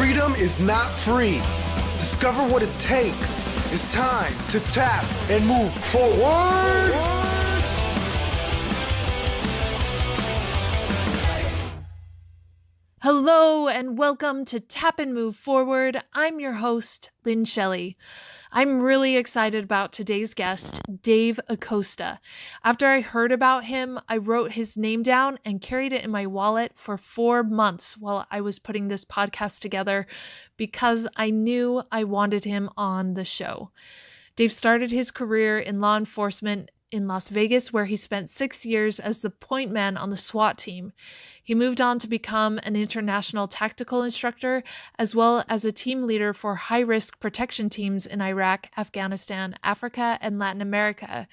Freedom is not free. Discover what it takes. It's time to tap and move forward. Hello and welcome to Tap and Move Forward. I'm your host, Lynn Shelley. I'm really excited about today's guest, Dave Acosta. After I heard about him, I wrote his name down and carried it in my wallet for 4 months while I was putting this podcast together because I knew I wanted him on the show. Dave started his career in law enforcement in Las Vegas, where he spent 6 years as the point man on the SWAT team. He moved on to become an international tactical instructor, as well as a team leader for high-risk protection teams in Iraq, Afghanistan, Africa, and Latin America.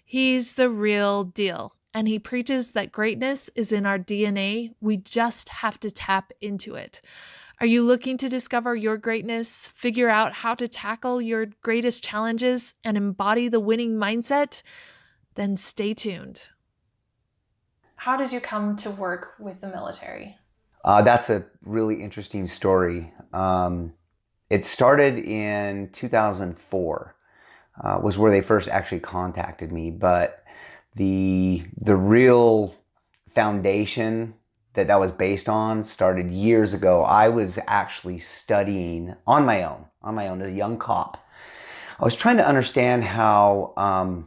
He's the real deal, and he preaches that greatness is in our DNA. We just have to tap into it. Are you looking to discover your greatness, figure out how to tackle your greatest challenges, and embody the winning mindset? Then stay tuned. How did you come to work with the military? That's a really interesting story. It started in 2004, was where they first actually contacted me. But the real foundation that was based on started years ago. I was actually studying on my own as a young cop. I was trying to understand how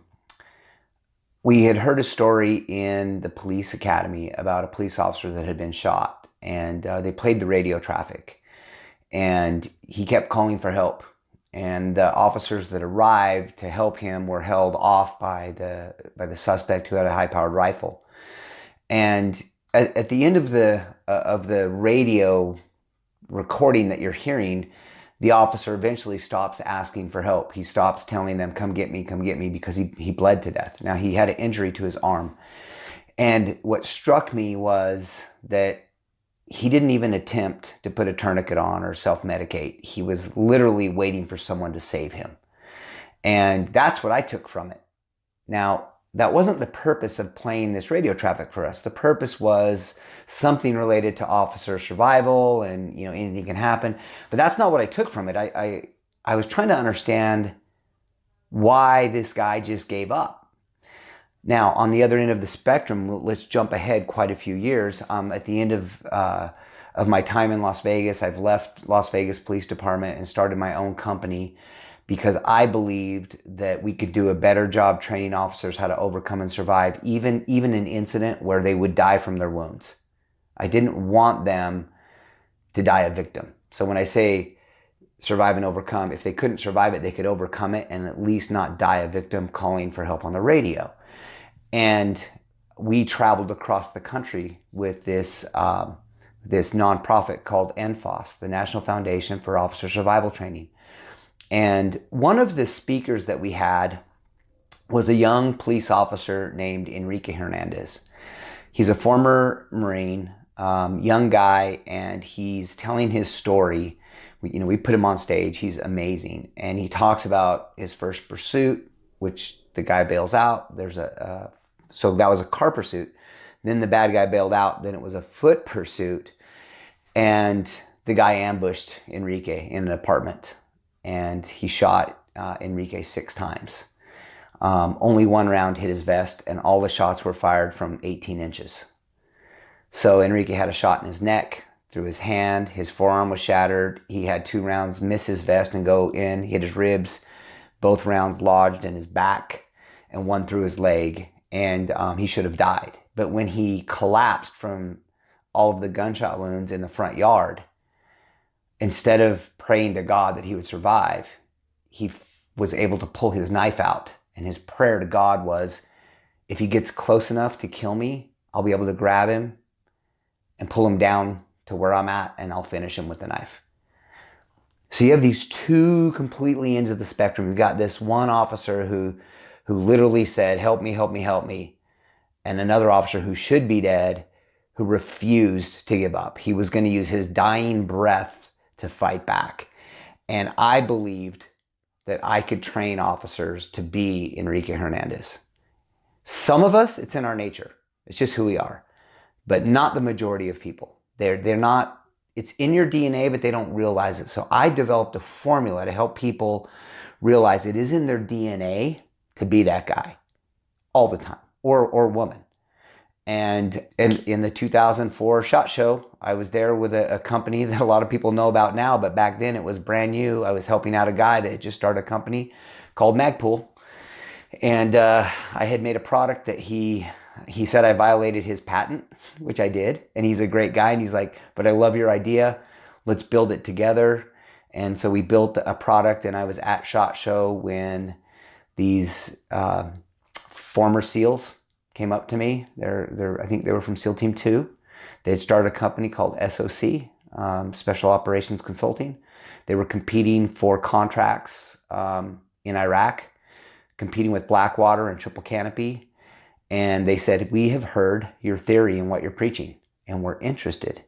we had heard a story in the police academy about a police officer that had been shot, and they played the radio traffic, and he kept calling for help. And the officers that arrived to help him were held off by the suspect who had a high-powered rifle. And at the end of the radio recording that you're hearing, the officer eventually stops asking for help. He stops telling them, come get me, because he bled to death. Now, he had an injury to his arm. And what struck me was that he didn't even attempt to put a tourniquet on or self-medicate. He was literally waiting for someone to save him. And that's what I took from it. Now, that wasn't the purpose of playing this radio traffic for us. The purpose was something related to officer survival and, anything can happen. But that's not what I took from it. I was trying to understand why this guy just gave up. Now, on the other end of the spectrum, let's jump ahead quite a few years. At the end of my time in Las Vegas, I've left Las Vegas Police Department and started my own company, because I believed that we could do a better job training officers how to overcome and survive even an incident where they would die from their wounds. I didn't want them to die a victim. So when I say survive and overcome, if they couldn't survive it, they could overcome it and at least not die a victim calling for help on the radio. And we traveled across the country with this nonprofit called NFOS, the National Foundation for Officer Survival Training. And one of the speakers that we had was a young police officer named Enrique Hernandez. He's a former Marine, young guy, and he's telling his story. We put him on stage. He's amazing. And he talks about his first pursuit, which the guy bails out. So that was a car pursuit. Then the bad guy bailed out. Then it was a foot pursuit. And the guy ambushed Enrique in an apartment. And he shot Enrique 6 times. Only one round hit his vest, and all the shots were fired from 18 inches. So Enrique had a shot in his neck, through his hand, his forearm was shattered. He had 2 rounds miss his vest and go in, hit his ribs. Both rounds lodged in his back, and one through his leg, and he should have died. But when he collapsed from all of the gunshot wounds in the front yard, instead of praying to God that he would survive, he was able to pull his knife out. And his prayer to God was, if he gets close enough to kill me, I'll be able to grab him and pull him down to where I'm at, and I'll finish him with the knife. So you have these 2 completely ends of the spectrum. You've got this one officer who literally said, help me, help me, help me. And another officer who should be dead, who refused to give up. He was going to use his dying breath to fight back. And I believed that I could train officers to be Enrique Hernandez. Some of us, it's in our nature. It's just who we are. But not the majority of people. They're not it's in your DNA, but they don't realize it. So I developed a formula to help people realize it is in their DNA to be that guy all the time, or woman. And in the 2004 SHOT Show, I was there with a company that a lot of people know about now, but back then it was brand new. I was helping out a guy that had just started a company called Magpool. And I had made a product that he said I violated his patent, which I did. And he's a great guy. And he's like, but I love your idea. Let's build it together. And so we built a product, and I was at SHOT Show when these former SEALs came up to me. I think they were from SEAL Team 2. They had started a company called SOC, Special Operations Consulting. They were competing for contracts in Iraq, competing with Blackwater and Triple Canopy. And they said, we have heard your theory and what you're preaching, and we're interested.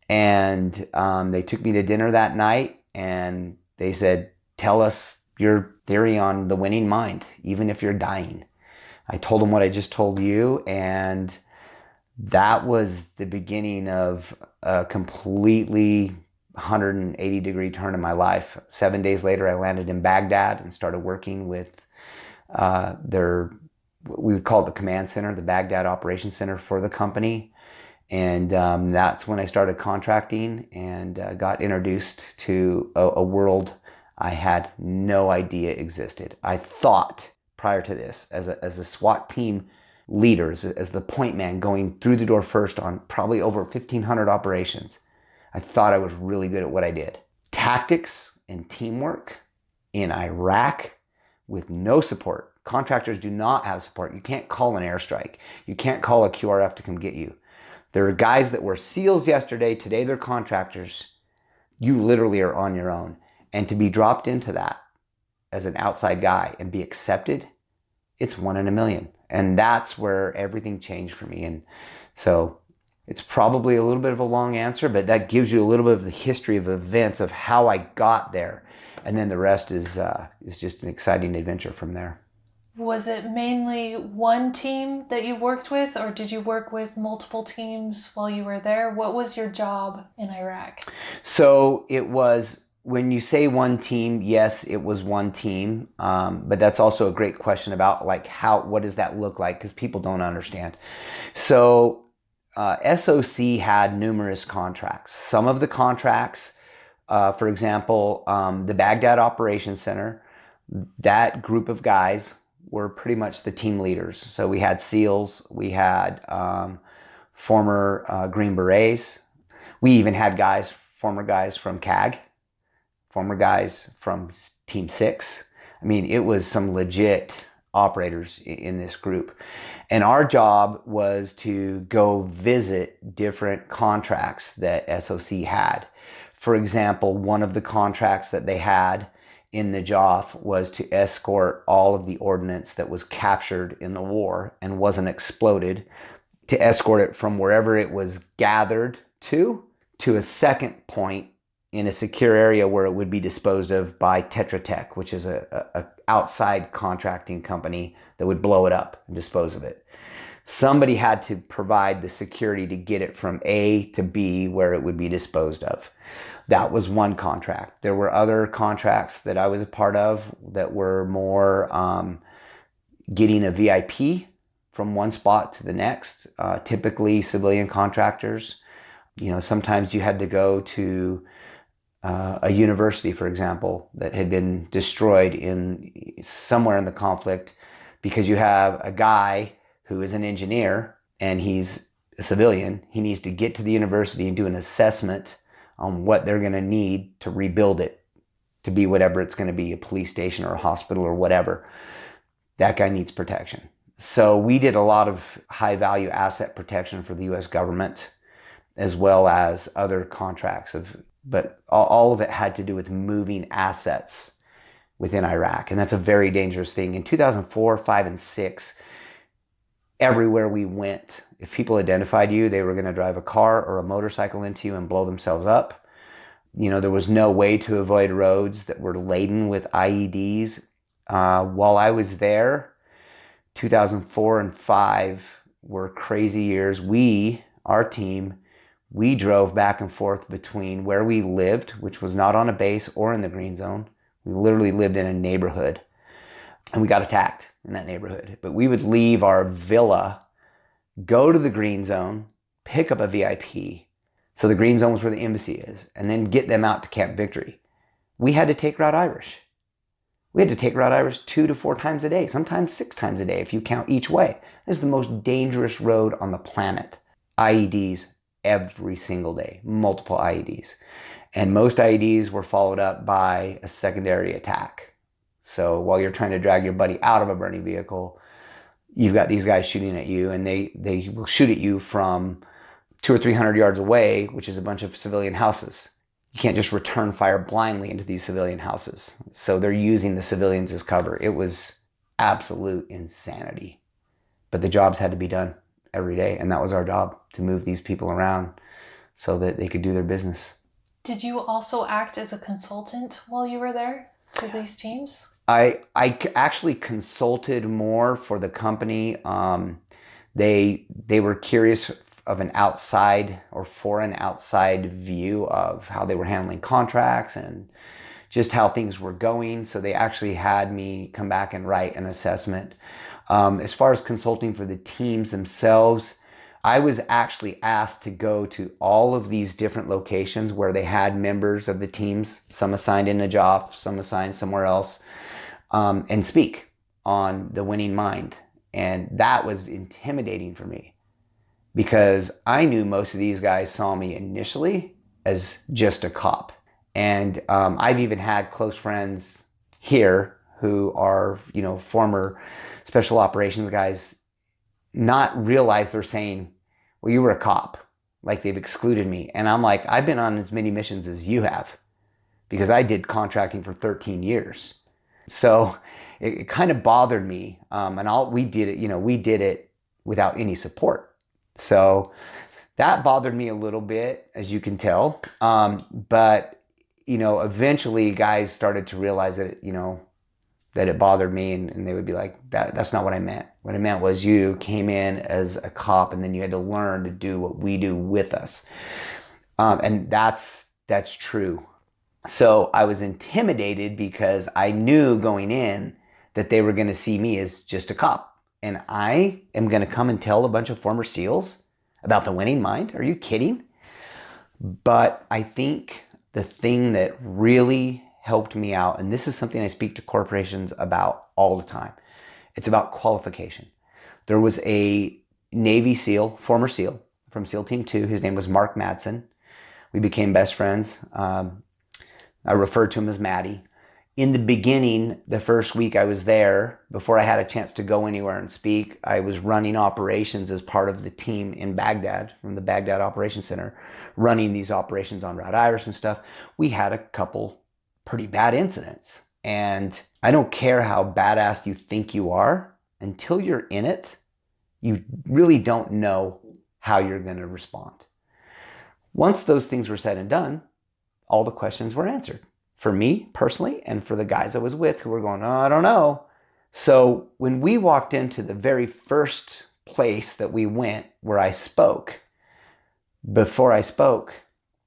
And they took me to dinner that night, and they said, tell us your theory on the winning mind, even if you're dying. I told them what I just told you, and that was the beginning of a completely 180-degree turn in my life. 7 days later, I landed in Baghdad and started working with we would call it the command center, the Baghdad Operations Center for the company. And that's when I started contracting and got introduced to a world I had no idea existed. I thought prior to this, as a SWAT team leader, as the point man going through the door first on probably over 1,500 operations, I thought I was really good at what I did. Tactics and teamwork in Iraq with no support. Contractors do not have support. You can't call an airstrike. You can't call a QRF to come get you. There are guys that were SEALs yesterday. Today they're contractors. You literally are on your own. And to be dropped into that as an outside guy and be accepted, it's 1 in a million. And that's where everything changed for me. And so it's probably a little bit of a long answer, but that gives you a little bit of the history of events of how I got there. And then the rest is just an exciting adventure from there. Was it mainly one team that you worked with, or did you work with multiple teams while you were there? What was your job in Iraq? So it was, when you say one team, yes, it was one team. But that's also a great question about what does that look like? Because people don't understand. So SOC had numerous contracts. Some of the contracts, for example, the Baghdad Operations Center, that group of guys were pretty much the team leaders. So we had SEALs, we had former Green Berets, we even had former guys from CAG, former guys from Team 6. I mean, it was some legit operators in this group. And our job was to go visit different contracts that SOC had. For example, one of the contracts that they had in the JOF was to escort all of the ordnance that was captured in the war and wasn't exploded, to escort it from wherever it was gathered to a second point in a secure area where it would be disposed of by Tetra Tech, which is a outside contracting company that would blow it up and dispose of it. Somebody had to provide the security to get it from A to B where it would be disposed of. That was one contract. There were other contracts that I was a part of that were more getting a VIP from one spot to the next, typically civilian contractors. You know, sometimes you had to go to a university, for example, that had been destroyed somewhere in the conflict, because you have a guy who is an engineer and he's a civilian. He needs to get to the university and do an assessment on what they're going to need to rebuild it to be whatever it's going to be, a police station or a hospital or whatever. That guy needs protection. So we did a lot of high value asset protection for the US government, as well as other contracts but all of it had to do with moving assets within Iraq. And that's a very dangerous thing. In 2004, 5, and 6, everywhere we went, if people identified you, they were going to drive a car or a motorcycle into you and blow themselves up. You know, there was no way to avoid roads that were laden with IEDs. While I was there, 2004 and 5 were crazy years. Our team, we drove back and forth between where we lived, which was not on a base or in the green zone. We literally lived in a neighborhood, and we got attacked in that neighborhood. But we would leave our villa, go to the green zone, pick up a VIP. So the green zone was where the embassy is, and then get them out to Camp Victory. We had to take Route Irish. We had to take Route Irish 2 to 4 times a day, sometimes 6 times a day if you count each way. This is the most dangerous road on the planet. IEDs every single day, multiple IEDs. And most IEDs were followed up by a secondary attack. So while you're trying to drag your buddy out of a burning vehicle, you've got these guys shooting at you, and they will shoot at you from 200 or 300 yards away, which is a bunch of civilian houses. You can't just return fire blindly into these civilian houses. So they're using the civilians as cover. It was absolute insanity. But the jobs had to be done every day, and that was our job, to move these people around so that they could do their business. Did you also act as a consultant while you were there to these teams? I actually consulted more for the company. They were curious of an outside or foreign outside view of how they were handling contracts and just how things were going. So they actually had me come back and write an assessment. As far as consulting for the teams themselves, I was actually asked to go to all of these different locations where they had members of the teams, some assigned in a job, some assigned somewhere else, and speak on the winning mind. And that was intimidating for me, because I knew most of these guys saw me initially as just a cop. And I've even had close friends here who are, former special operations guys, not realize they're saying, well, you were a cop, like they've excluded me. And I'm like, I've been on as many missions as you have, because I did contracting for 13 years. So it kind of bothered me. And we did it without any support. So that bothered me a little bit, as you can tell. But, eventually guys started to realize that, that it bothered me, and they would be like, that's not what I meant. What I meant was you came in as a cop, and then you had to learn to do what we do with us. And that's true. So I was intimidated because I knew going in that they were going to see me as just a cop. And I am going to come and tell a bunch of former SEALs about the winning mind? Are you kidding? But I think the thing that really helped me out, and this is something I speak to corporations about all the time, it's about qualification. There was a Navy SEAL, former SEAL from SEAL Team 2. His name was Mark Madsen. We became best friends. I referred to him as Maddie. In the beginning, the first week I was there, before I had a chance to go anywhere and speak, I was running operations as part of the team in Baghdad, from the Baghdad Operations Center, running these operations on Route Irish and stuff. We had a couple pretty bad incidents. And I don't care how badass you think you are, until you're in it, you really don't know how you're going to respond. Once those things were said and done, all the questions were answered. For me personally, and for the guys I was with who were going, oh, I don't know. So when we walked into the very first place that we went where I spoke, before I spoke,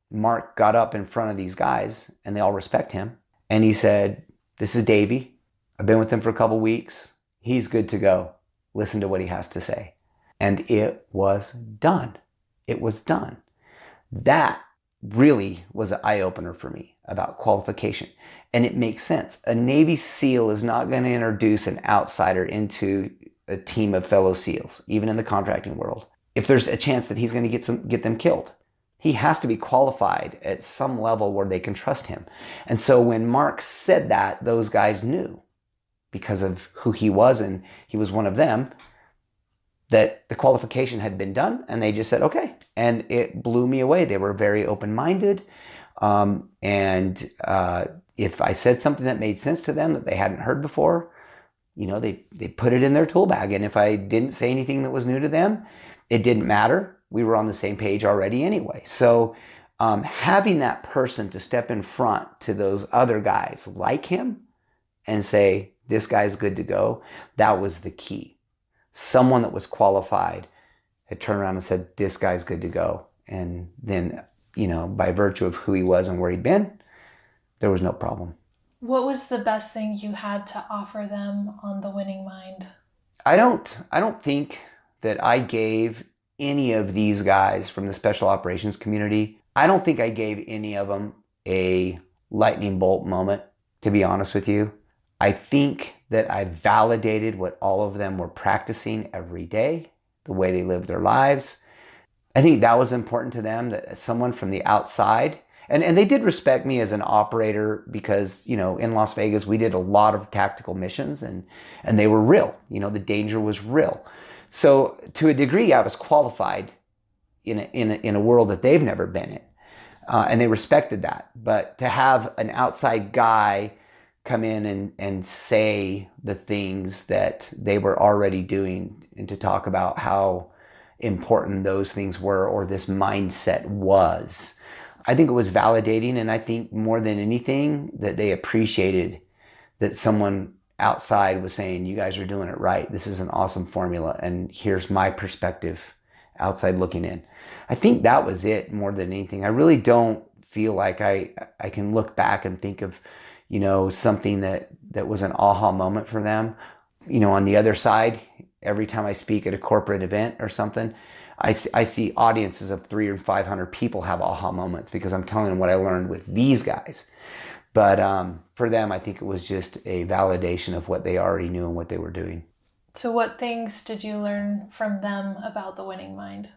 Mark got up in front of these guys, and they all respect him. And he said, this is Davey. I've been with him for a couple weeks. He's good to go. Listen to what he has to say. And it was done. It was done. That really was an eye-opener for me about qualification. And it makes sense. A Navy SEAL is not going to introduce an outsider into a team of fellow SEALs, even in the contracting world, if there's a chance that he's going to get them killed. He has to be qualified at some level where they can trust him. And so when Mark said that, those guys knew, because of who he was, and he was one of them, that the qualification had been done, and they just said, okay. And it blew me away. They were very open-minded. If I said something that made sense to them that they hadn't heard before, they put it in their tool bag. And if I didn't say anything that was new to them, it didn't matter. We were on the same page already anyway. So having that person to step in front to those other guys like him and say, this guy's good to go, that was the key. Someone that was qualified had turned around and said, this guy's good to go. And then, by virtue of who he was and where he'd been, there was no problem. What was the best thing you had to offer them on the Winning Mind? I don't think that I gave any of these guys from the special operations community, I don't think I gave any of them a lightning bolt moment, to be honest with you. I think that I validated what all of them were practicing every day, the way they lived their lives. I think that was important to them, that someone from the outside, and they did respect me as an operator because, in Las Vegas, we did a lot of tactical missions and they were real. The danger was real. So to a degree, I was qualified in a world that they've never been in. And they respected that. But to have an outside guy come in and say the things that they were already doing and to talk about how important those things were or this mindset was, I think it was validating. And I think more than anything that they appreciated that someone outside was saying, you guys are doing it right. This is an awesome formula. And here's my perspective outside looking in. I think that was it more than anything. I really don't feel like I can look back and think of, something that was an aha moment for them. On the other side, every time I speak at a corporate event or something, I see audiences of 300 or 500 people have aha moments because I'm telling them what I learned with these guys. But for them, I think it was just a validation of what they already knew and what they were doing. So what things did you learn from them about the Winning Mind?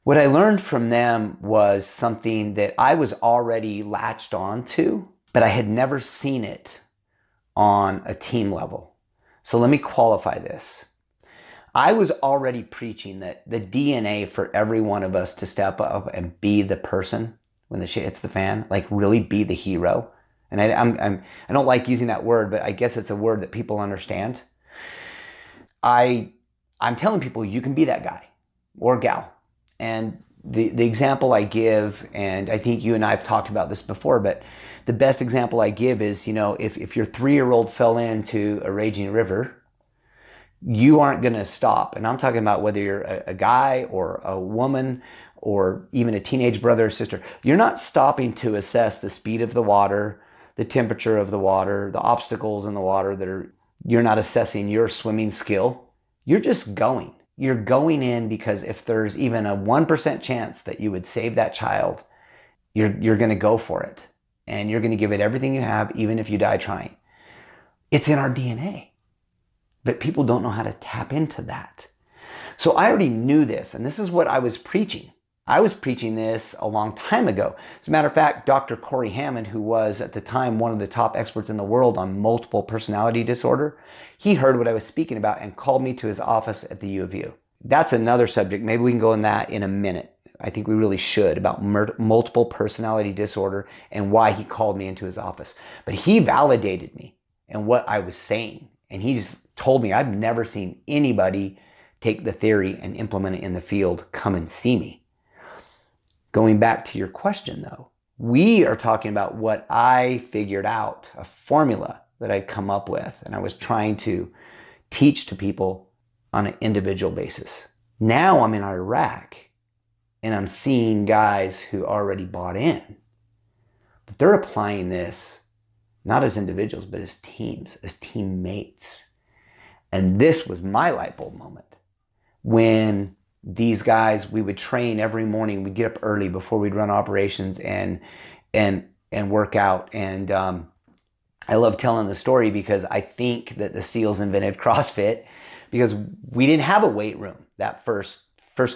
What I learned from them was something that I was already latched on to, but I had never seen it on a team level. So let me qualify this. I was already preaching that the DNA for every one of us to step up and be the person when the shit hits the fan, like really be the hero. And I don't like using that word, but I guess it's a word that people understand. I'm telling people you can be that guy or gal. And the example I give, and I think you and I have talked about this before, but the best example I give is, if your 3-year-old fell into a raging river, you aren't going to stop. And I'm talking about whether you're a guy or a woman or even a teenage brother or sister. You're not stopping to assess the speed of the water, the temperature of the water, the obstacles in the water you're not assessing your swimming skill. You're just going. You're going in because if there's even a 1% chance that you would save that child, you're going to go for it. And you're going to give it everything you have, even if you die trying. It's in our DNA. But people don't know how to tap into that. So I already knew this, and this is what I was preaching. I was preaching this a long time ago. As a matter of fact, Dr. Corey Hammond, who was at the time one of the top experts in the world on multiple personality disorder, he heard what I was speaking about and called me to his office at the U of U. That's another subject. Maybe we can go in that in a minute. I think we really should, about multiple personality disorder and why he called me into his office. But he validated me and what I was saying. And he just told me, I've never seen anybody take the theory and implement it in the field. Come and see me. Going back to your question though, we are talking about what I figured out, a formula that I'd come up with, and I was trying to teach to people on an individual basis. Now I'm in Iraq and I'm seeing guys who already bought in, but they're applying this not as individuals, but as teams, as teammates. And this was my light bulb moment when these guys, we would train every morning. We'd get up early before we'd run operations and work out. And I love telling the story because I think that the SEALs invented CrossFit because we didn't have a weight room that first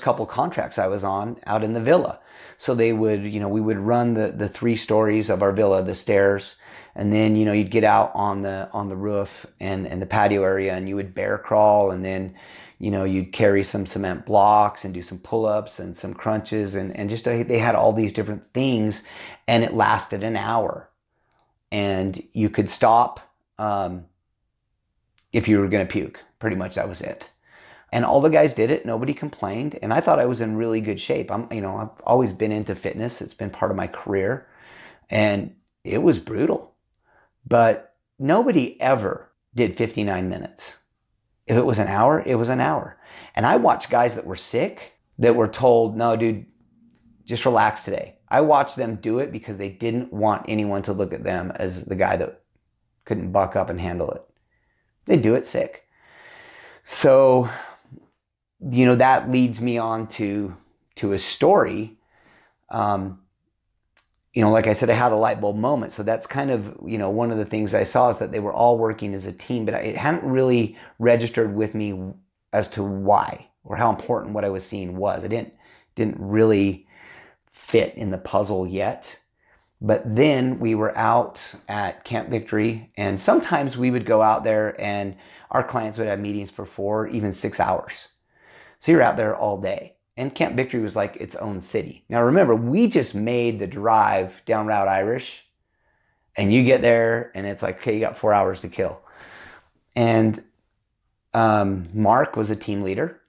couple contracts I was on out in the villa. So they would, we would run the 3 stories of our villa, the stairs, and then, you'd get out on the roof and the patio area and you would bear crawl, and then, you'd carry some cement blocks and do some pull-ups and some crunches and just, they had all these different things, and it lasted an hour. And you could stop if you were going to puke. Pretty much that was it. And all the guys did it. Nobody complained. And I thought I was in really good shape. I've always been into fitness. It's been part of my career. And it was brutal. But nobody ever did 59 minutes. If it was an hour, it was an hour. And I watched guys that were sick, that were told, no, dude, just relax today. I watched them do it because they didn't want anyone to look at them as the guy that couldn't buck up and handle it. They do it sick. So, that leads me on to a story. Like I said, I had a light bulb moment. So that's kind of, one of the things I saw is that they were all working as a team, but it hadn't really registered with me as to why or how important what I was seeing was. I didn't really fit in the puzzle yet. But then we were out at Camp Victory, and sometimes we would go out there and our clients would have meetings for 4, even 6 hours. So you're out there all day. And Camp Victory was like its own city. Now remember, we just made the drive down Route Irish, and you get there and it's like, okay, you got 4 hours to kill. And Mark was a team leader,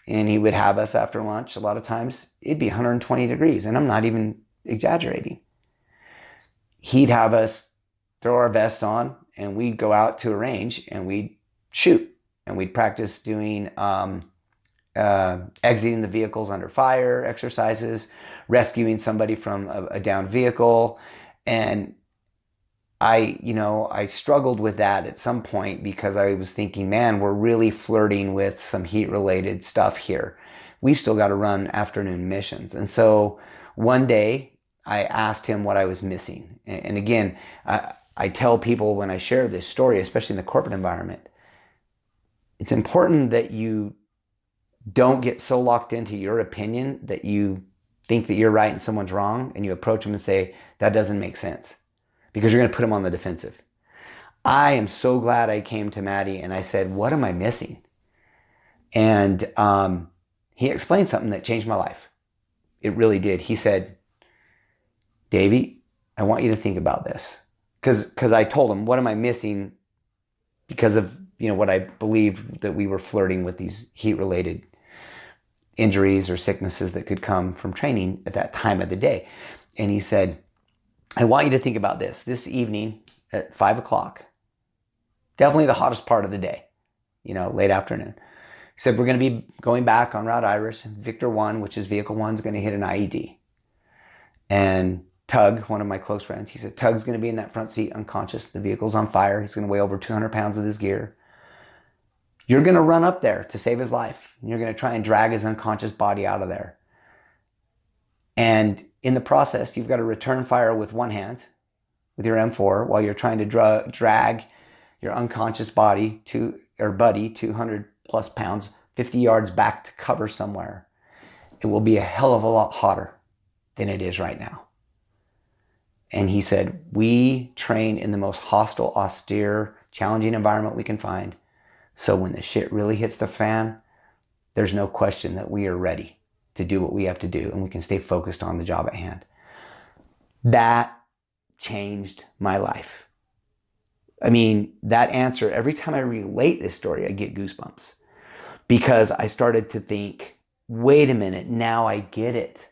and he would have us after lunch. A lot of times it'd be 120 degrees, and I'm not even exaggerating. He'd have us throw our vests on, and we'd go out to a range and we'd shoot, and we'd practice doing exiting the vehicles under fire exercises, rescuing somebody from a downed vehicle. And I struggled with that at some point because I was thinking, man, we're really flirting with some heat related stuff here. We've still got to run afternoon missions. And so one day I asked him what I was missing. And again, I tell people when I share this story, especially in the corporate environment, it's important that you don't get so locked into your opinion that you think that you're right and someone's wrong, and you approach them and say, that doesn't make sense, because you're going to put them on the defensive. I am so glad I came to Maddie and I said, what am I missing? And he explained something that changed my life. It really did. He said, Davey, I want you to think about this. Because I told him, what am I missing? Because of, what I believed that we were flirting with these heat-related injuries or sicknesses that could come from training at that time of the day. And he said, I want you to think about this evening at 5 o'clock, definitely the hottest part of the day, late afternoon. He said, we're going to be going back on Route Irish. Victor 1, which is vehicle 1, is going to hit an IED. And Tug, one of my close friends, he said, Tug's going to be in that front seat unconscious. The vehicle's on fire. He's going to weigh over 200 pounds with his gear. You're going to run up there to save his life. And you're going to try and drag his unconscious body out of there. And in the process, you've got to return fire with one hand, with your M4, while you're trying to drag your unconscious buddy, 200 plus pounds, 50 yards back to cover somewhere. It will be a hell of a lot hotter than it is right now. And he said, we train in the most hostile, austere, challenging environment we can find. So when the shit really hits the fan, there's no question that we are ready to do what we have to do, and we can stay focused on the job at hand. That changed my life. I mean, that answer, every time I relate this story, I get goosebumps, because I started to think, wait a minute, now I get it.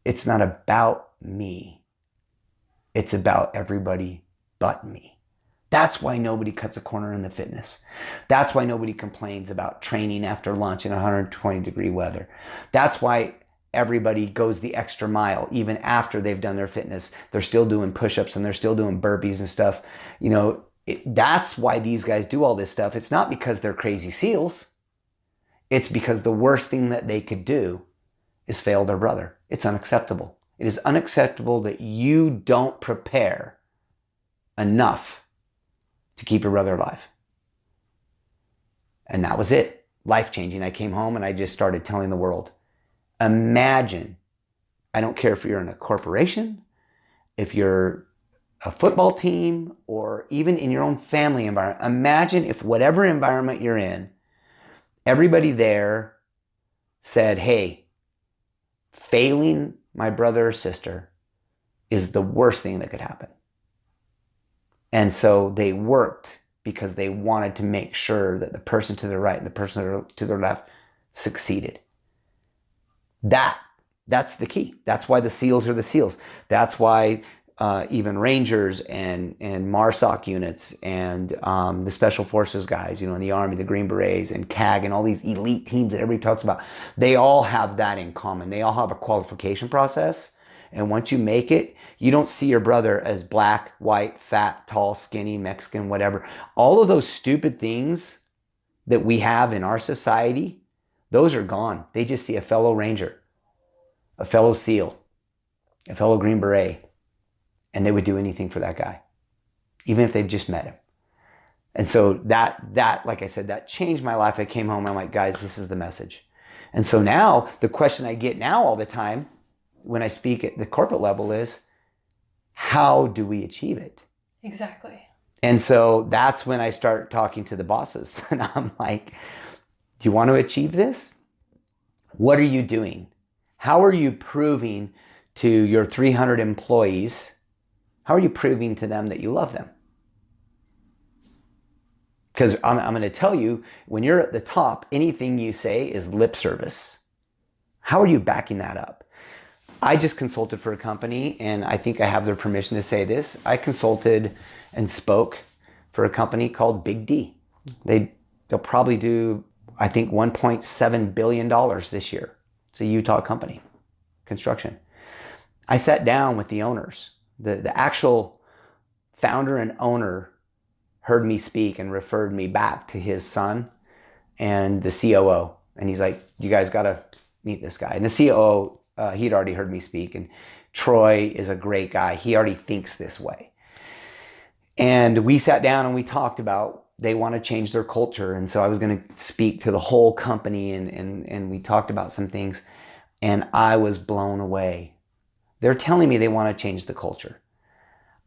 It's not about me. It's about everybody but me. That's why nobody cuts a corner in the fitness. That's why nobody complains about training after lunch in 120 degree weather. That's why everybody goes the extra mile. Even after they've done their fitness, they're still doing push-ups and they're still doing burpees and stuff. That's why these guys do all this stuff. It's not because they're crazy SEALs. It's because the worst thing that they could do is fail their brother. It's unacceptable. It is unacceptable that you don't prepare enough to keep your brother alive. And that was it. Life-changing. I came home and I just started telling the world, imagine, I don't care if you're in a corporation, if you're a football team, or even in your own family environment, imagine if whatever environment you're in, everybody there said, hey, failing my brother or sister is the worst thing that could happen. And so they worked because they wanted to make sure that the person to their right and the person to their left succeeded. That's the key. That's why the SEALs are the SEALs. That's why even Rangers and MARSOC units and the Special Forces guys, in the Army, the Green Berets and CAG and all these elite teams that everybody talks about, they all have that in common. They all have a qualification process. And once you make it, you don't see your brother as black, white, fat, tall, skinny, Mexican, whatever. All of those stupid things that we have in our society, those are gone. They just see a fellow Ranger, a fellow SEAL, a fellow Green Beret, and they would do anything for that guy, even if they've just met him. And so that, like I said, that changed my life. I came home, I'm like, guys, this is the message. And so now the question I get now all the time when I speak at the corporate level is, how do we achieve it? Exactly. And so that's when I start talking to the bosses and I'm like, do you want to achieve this? What are you doing? How are you proving to your 300 employees? How are you proving to them that you love them? Because I'm going to tell you, when you're at the top, anything you say is lip service. How are you backing that up? I just consulted for a company, and I think I have their permission to say this. I consulted and spoke for a company called Big D. They'll probably do, I think, $1.7 billion this year. It's a Utah company, construction. I sat down with the owners. The actual founder and owner heard me speak and referred me back to his son and the COO. And he's like, you guys got to meet this guy. And the COO, he'd already heard me speak. And Troy is a great guy. He already thinks this way. And we sat down and we talked about they want to change their culture. And so I was going to speak to the whole company and we talked about some things. And I was blown away. They're telling me they want to change the culture.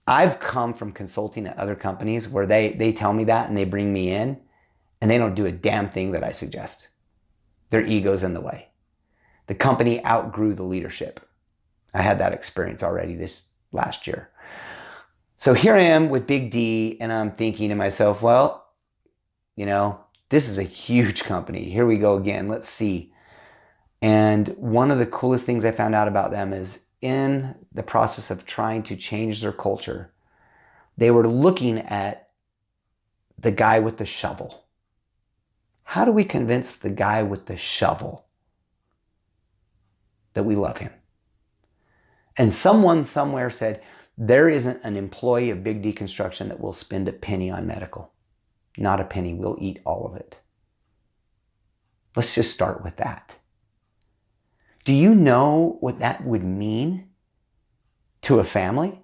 I've come from consulting at other companies where they tell me that and they bring me in and they don't do a damn thing that I suggest. Their ego's in the way. The company outgrew the leadership. I had that experience already this last year. So here I am with Big D and I'm thinking to myself, well, this is a huge company. Here we go again. Let's see. And one of the coolest things I found out about them is in the process of trying to change their culture, they were looking at the guy with the shovel. How do we convince the guy with the shovel that we love him? And someone somewhere said, there isn't an employee of Big D Construction that will spend a penny on medical. Not a penny. We'll eat all of it. Let's just start with that. Do you know what that would mean to a family?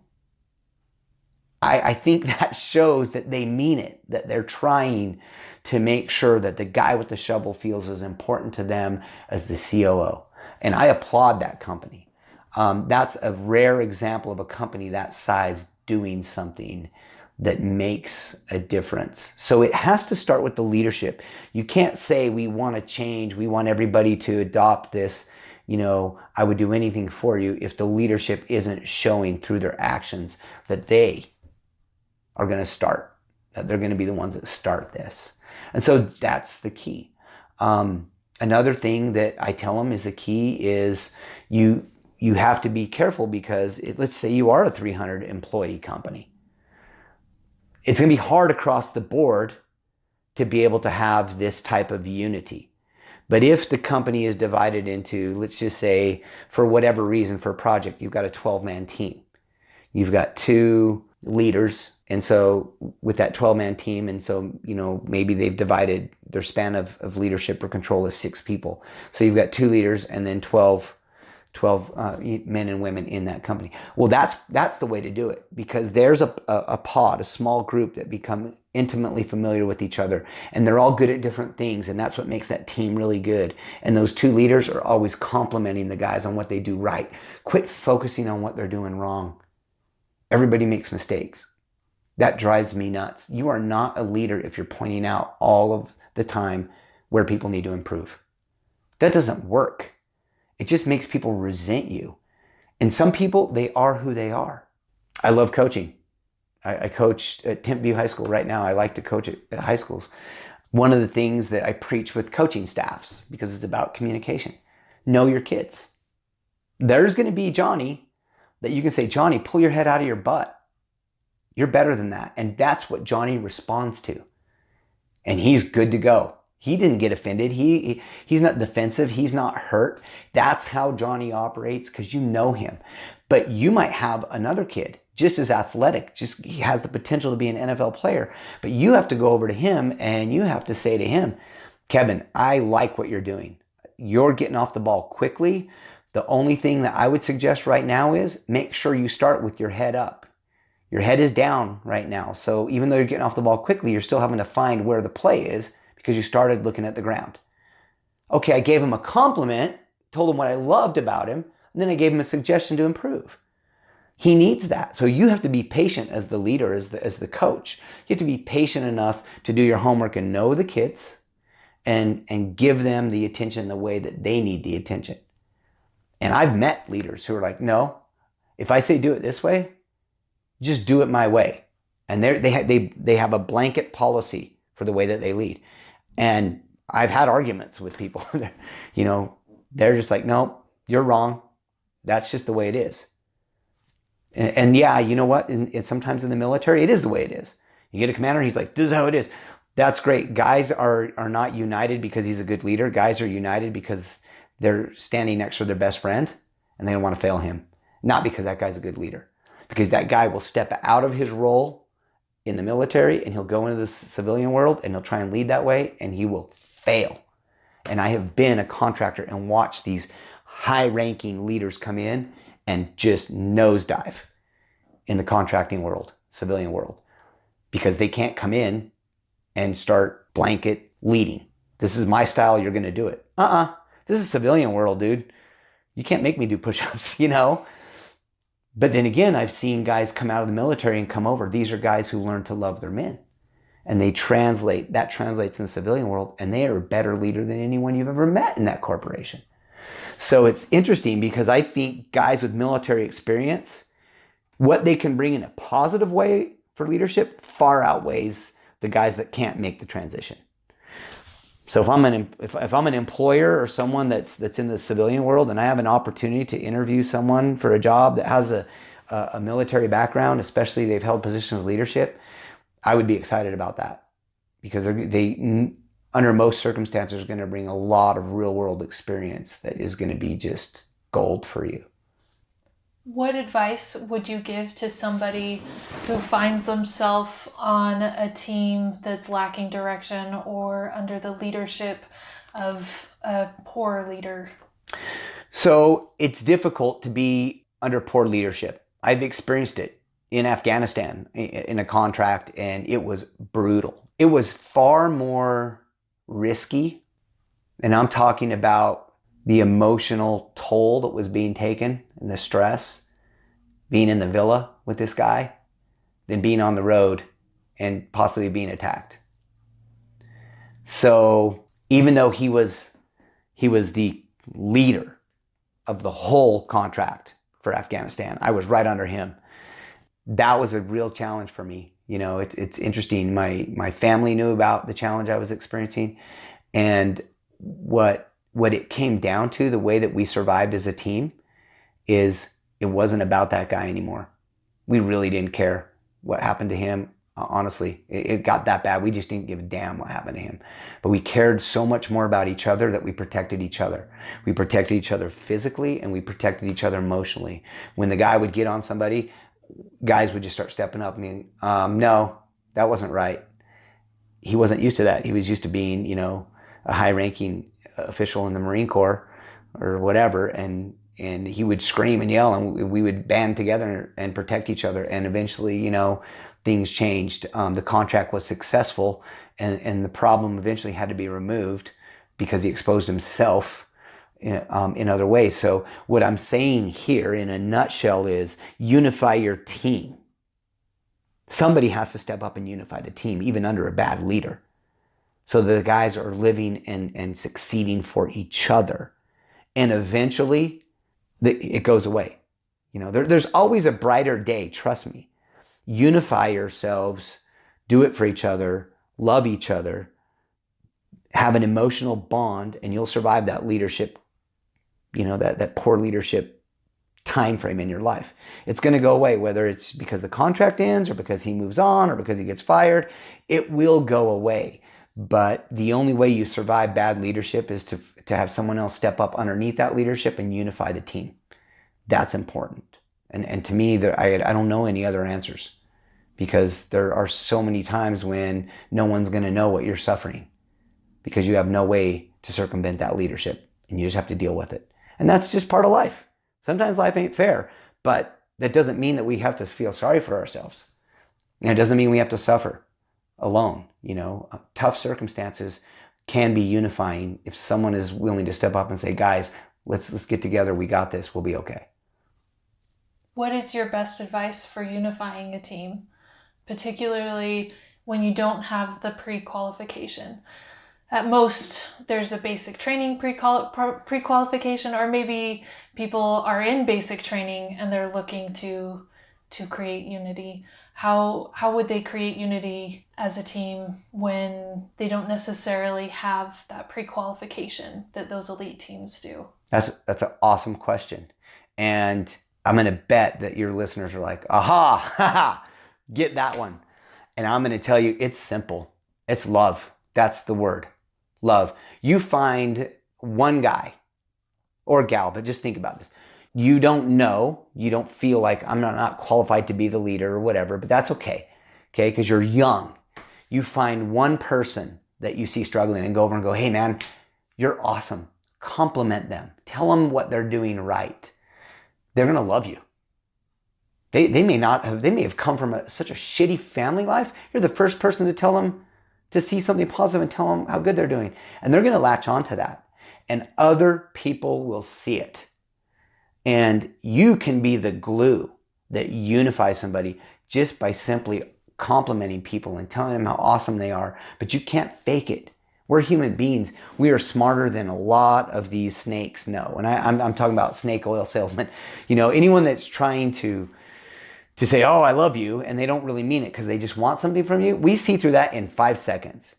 I think that shows that they mean it, that they're trying to make sure that the guy with the shovel feels as important to them as the COO. And I applaud that company. That's a rare example of a company that size doing something that makes a difference. So it has to start with the leadership. You can't say we want to change, we want everybody to adopt this, I would do anything for you, if the leadership isn't showing through their actions that they are going to start, that they're going to be the ones that start this. And so that's the key. Another thing that I tell them is the key is you have to be careful because let's say you are a 300 employee company. It's going to be hard across the board to be able to have this type of unity. But if the company is divided into, let's just say, for whatever reason, for a project, you've got a 12-man team. You've got 2 leaders. And so with that 12-man team, and so, maybe they've divided their span of leadership or control as 6 people. So you've got 2 leaders and then 12 men and women in that company. Well, that's the way to do it, because there's a pod, a small group that become intimately familiar with each other, and they're all good at different things, and that's what makes that team really good. And those 2 leaders are always complimenting the guys on what they do right. Quit focusing on what they're doing wrong. Everybody makes mistakes. That drives me nuts. You are not a leader if you're pointing out all of the time where people need to improve. That doesn't work. It just makes people resent you. And some people, they are who they are. I love coaching. I coach at Tempe High School right now. I like to coach at high schools. One of the things that I preach with coaching staffs, because it's about communication, know your kids. There's going to be Johnny that you can say, Johnny, pull your head out of your butt. You're better than that. And that's what Johnny responds to. And he's good to go. He didn't get offended. He's not defensive. He's not hurt. That's how Johnny operates because you know him. But you might have another kid just as athletic, he has the potential to be an NFL player. But you have to go over to him and you have to say to him, Kevin, I like what you're doing. You're getting off the ball quickly. The only thing that I would suggest right now is make sure you start with your head up. Your head is down right now. So even though you're getting off the ball quickly, you're still having to find where the play is because you started looking at the ground. Okay, I gave him a compliment, told him what I loved about him, and then I gave him a suggestion to improve. He needs that. So you have to be patient as the leader, as the coach. You have to be patient enough to do your homework and know the kids and give them the attention the way that they need the attention. And I've met leaders who are like, no, if I say do it this way, just do it my way. And they have a blanket policy for the way that they lead. And I've had arguments with people. They're just like, no, you're wrong. That's just the way it is. And yeah, you know what? Sometimes in the military, it is the way it is. You get a commander, he's like, this is how it is. That's great. Guys are not united because he's a good leader. Guys are united because they're standing next to their best friend and they don't want to fail him. Not because that guy's a good leader. Because that guy will step out of his role in the military and he'll go into the civilian world and he'll try and lead that way and he will fail. And I have been a contractor and watched these high-ranking leaders come in and just nosedive in the contracting world, civilian world, because they can't come in and start blanket leading. This is my style, you're going to do it. This is civilian world, dude. You can't make me do push-ups, But then again, I've seen guys come out of the military and come over. These are guys who learn to love their men. And that translates in the civilian world, and they are a better leader than anyone you've ever met in that corporation. So it's interesting because I think guys with military experience, what they can bring in a positive way for leadership far outweighs the guys that can't make the transition. So if I'm an employer or someone that's in the civilian world and I have an opportunity to interview someone for a job that has a military background, especially they've held positions of leadership, I would be excited about that because they under most circumstances are going to bring a lot of real world experience that is going to be just gold for you. What advice would you give to somebody who finds themselves on a team that's lacking direction or under the leadership of a poor leader? So it's difficult to be under poor leadership. I've experienced it in Afghanistan in a contract, and it was brutal. It was far more risky, and I'm talking about the emotional toll that was being taken and the stress being in the villa with this guy than being on the road and possibly being attacked. So even though he was the leader of the whole contract for Afghanistan, I was right under him. That was a real challenge for me. It's interesting. My family knew about the challenge I was experiencing, and what it came down to, the way that we survived as a team, is it wasn't about that guy anymore. We really didn't care what happened to him. Honestly, it got that bad. We just didn't give a damn what happened to him. But we cared so much more about each other that we protected each other. We protected each other physically and we protected each other emotionally. When the guy would get on somebody, guys would just start stepping up and no, that wasn't right. He wasn't used to that. He was used to being, a high-ranking official in the Marine Corps or whatever, and he would scream and yell, and we would band together and protect each other. And eventually, things changed. The contract was successful, and the problem eventually had to be removed because he exposed himself in other ways. So what I'm saying here in a nutshell is unify your team. Somebody has to step up and unify the team, even under a bad leader, so the guys are living and succeeding for each other. And eventually it goes away. There's always a brighter day, trust me. Unify yourselves, do it for each other, love each other, have an emotional bond, and you'll survive that leadership, that poor leadership time frame in your life. It's going to go away, whether it's because the contract ends or because he moves on or because he gets fired. It will go away. But the only way you survive bad leadership is to have someone else step up underneath that leadership and unify the team. That's important. And to me, I don't know any other answers, because there are so many times when no one's going to know what you're suffering because you have no way to circumvent that leadership, and you just have to deal with it. And that's just part of life. Sometimes life ain't fair, but that doesn't mean that we have to feel sorry for ourselves. And it doesn't mean we have to suffer alone. Tough circumstances can be unifying if someone is willing to step up and say, guys, let's get together. We got this. We'll be okay. What is your best advice for unifying a team, particularly when you don't have the pre-qualification? At most, there's a basic training pre-qualification, or maybe people are in basic training and they're looking to create unity. How would they create unity as a team when they don't necessarily have that pre-qualification that those elite teams do? That's an awesome question. And I'm going to bet that your listeners are like, aha, haha, get that one. And I'm going to tell you, it's simple. It's love. That's the word. Love. You find one guy or gal, but just think about this. You don't know, you don't feel like I'm not qualified to be the leader or whatever, but that's okay. Okay, because you're young. You find one person that you see struggling and go over and go, hey man, you're awesome. Compliment them. Tell them what they're doing right. They're going to love you. They may have come from such a shitty family life. You're the first person to tell them to see something positive and tell them how good they're doing. And they're going to latch onto that. And other people will see it. And you can be the glue that unifies somebody just by simply complimenting people and telling them how awesome they are. But you can't fake it. We're human beings. We are smarter than a lot of these snakes know. And I'm talking about snake oil salesmen. Anyone that's trying to say, oh, I love you, and they don't really mean it because they just want something from you. We see through that in 5 seconds.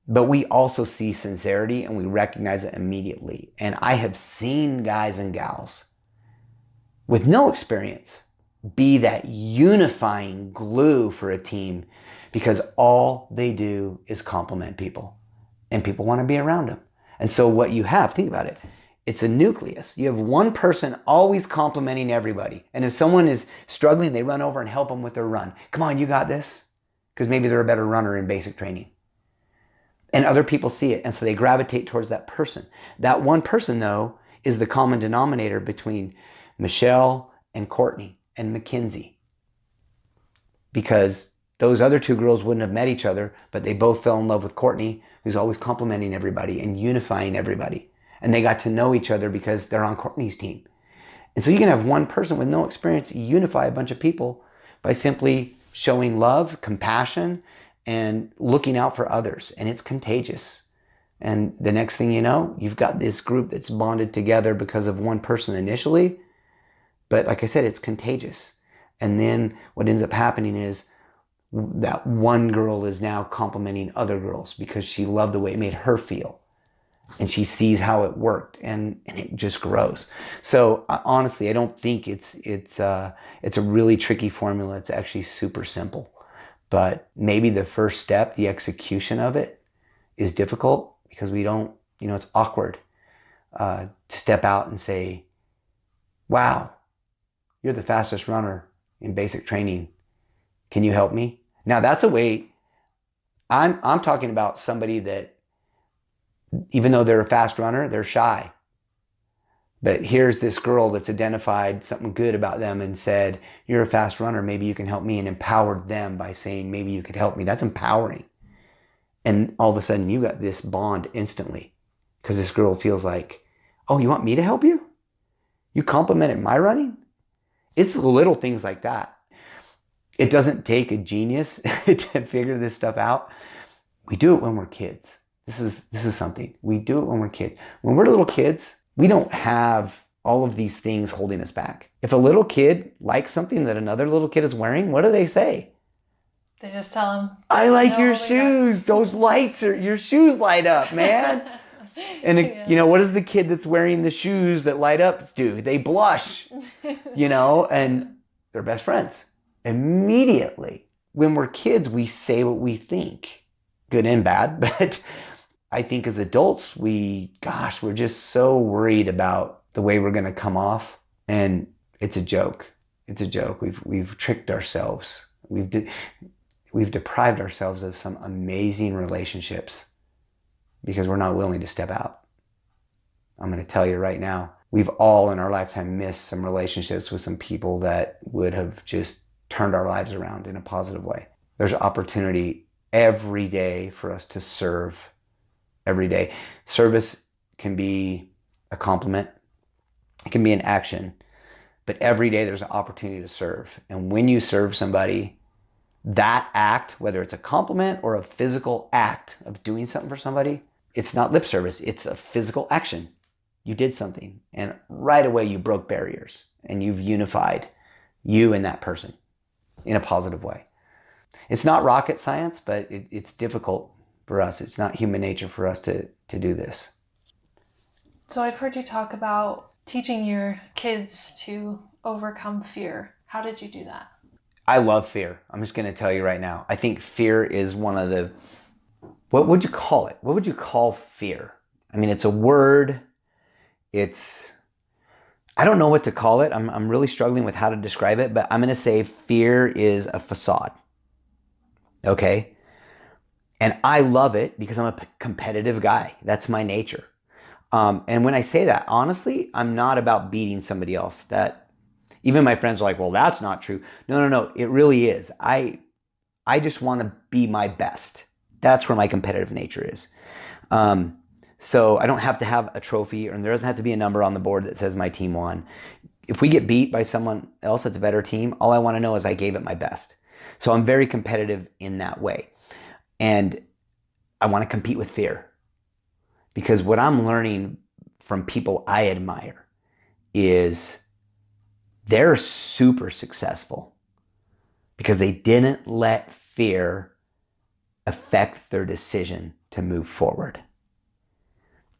But we also see sincerity, and we recognize it immediately. And I have seen guys and gals with no experience be that unifying glue for a team because all they do is compliment people. And people want to be around them. And so what you have, think about it, it's a nucleus. You have one person always complimenting everybody. And if someone is struggling, they run over and help them with their run. Come on, you got this. Because maybe they're a better runner in basic training. And other people see it. And so they gravitate towards that person. That one person, though, is the common denominator between Michelle and Courtney and Mackenzie. Because those other 2 girls wouldn't have met each other, but they both fell in love with Courtney, who's always complimenting everybody and unifying everybody. And they got to know each other because they're on Courtney's team. And so you can have one person with no experience unify a bunch of people by simply showing love, compassion, and looking out for others. And it's contagious. And the next thing you know, you've got this group that's bonded together because of one person initially. But like I said, it's contagious. And then what ends up happening is that one girl is now complimenting other girls because she loved the way it made her feel. And she sees how it worked, and it just grows. So honestly, I don't think it's a really tricky formula. It's actually super simple. But maybe the first step, the execution of it, is difficult because we don't, it's awkward to step out and say, wow, you're the fastest runner in basic training. Can you help me? Now that's a way. I'm talking about somebody that, even though they're a fast runner, they're shy. But here's this girl that's identified something good about them and said, you're a fast runner, maybe you can help me, and empowered them by saying, maybe you could help me. That's empowering. And all of a sudden you got this bond instantly because this girl feels like, oh, you want me to help you? You complimented my running? It's little things like that. It doesn't take a genius to figure this stuff out. We do it when we're kids. This is something. We do it when we're kids. When we're little kids, we don't have all of these things holding us back. If a little kid likes something that another little kid is wearing, what do they say? They just tell them, I like your shoes. Those lights your shoes light up, man. And, Yeah. what does the kid that's wearing the shoes that light up do? They blush, and they're best friends. Immediately. When we're kids, we say what we think, good and bad. But I think as adults, we're just so worried about the way we're going to come off. And it's a joke. It's a joke. We've tricked ourselves. We've deprived ourselves of some amazing relationships because we're not willing to step out. I'm going to tell you right now, we've all in our lifetime missed some relationships with some people that would have just turned our lives around in a positive way. There's opportunity every day for us to serve. Every day. Service can be a compliment. It can be an action. But every day there's an opportunity to serve. And when you serve somebody, that act, whether it's a compliment or a physical act of doing something for somebody, it's not lip service. It's a physical action. You did something. And right away you broke barriers. And you've unified you and that person in a positive way. It's not rocket science, but it's difficult for us. It's not human nature for us to do this. So I've heard you talk about teaching your kids to overcome fear. How did you do that? I love fear. I'm just going to tell you right now. I think fear is one of the, what would you call it? What would you call fear? I mean, it's a word. I don't know what to call it. I'm really struggling with how to describe it, but I'm going to say fear is a facade. Okay? And I love it because I'm a competitive guy. That's my nature. And when I say that, honestly, I'm not about beating somebody else. That even my friends are like, well, that's not true. No. It really is. I just want to be my best. That's where my competitive nature is. So I don't have to have a trophy, or there doesn't have to be a number on the board that says my team won. If we get beat by someone else that's a better team, all I want to know is I gave it my best. So I'm very competitive in that way. And I want to compete with fear. Because what I'm learning from people I admire is they're super successful because they didn't let fear affect their decision to move forward.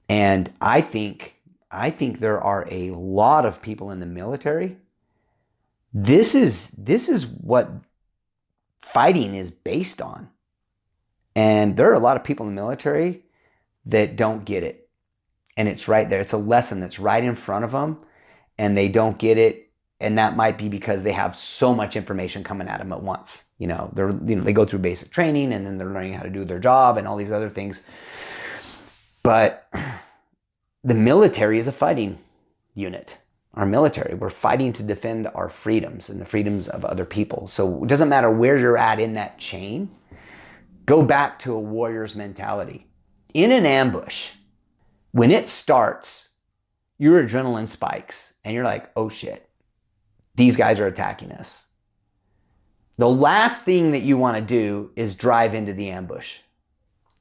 And I think there are a lot of people in the military. This is what fighting is based on. And there are a lot of people in the military that don't get it. And it's right there. It's a lesson that's right in front of them, and they don't get it. And that might be because they have so much information coming at them at once. They go through basic training, and then they're learning how to do their job and all these other things. But the military is a fighting unit. Our military, we're fighting to defend our freedoms and the freedoms of other people. So it doesn't matter where you're at in that chain. Go back to a warrior's mentality. In an ambush, when it starts, your adrenaline spikes and you're like, oh shit, these guys are attacking us. The last thing that you want to do is drive into the ambush.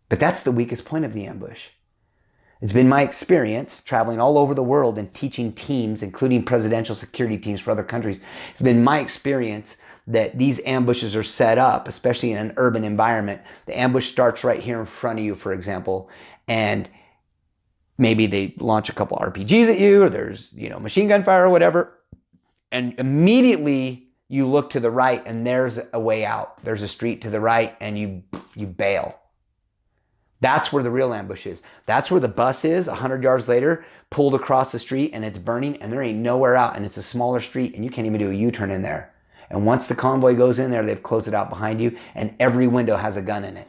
But that's the weakest point of the ambush. It's been my experience traveling all over the world and teaching teams, including presidential security teams for other countries. It's been my experience that these ambushes are set up, especially in an urban environment. The ambush starts right here in front of you, for example, and maybe they launch a couple RPGs at you, or there's, machine gun fire or whatever. And immediately you look to the right and there's a way out. There's a street to the right and you bail. That's where the real ambush is. That's where the bus is 100 yards later, pulled across the street and it's burning and there ain't nowhere out and it's a smaller street and you can't even do a U-turn in there. And once the convoy goes in there, they've closed it out behind you and every window has a gun in it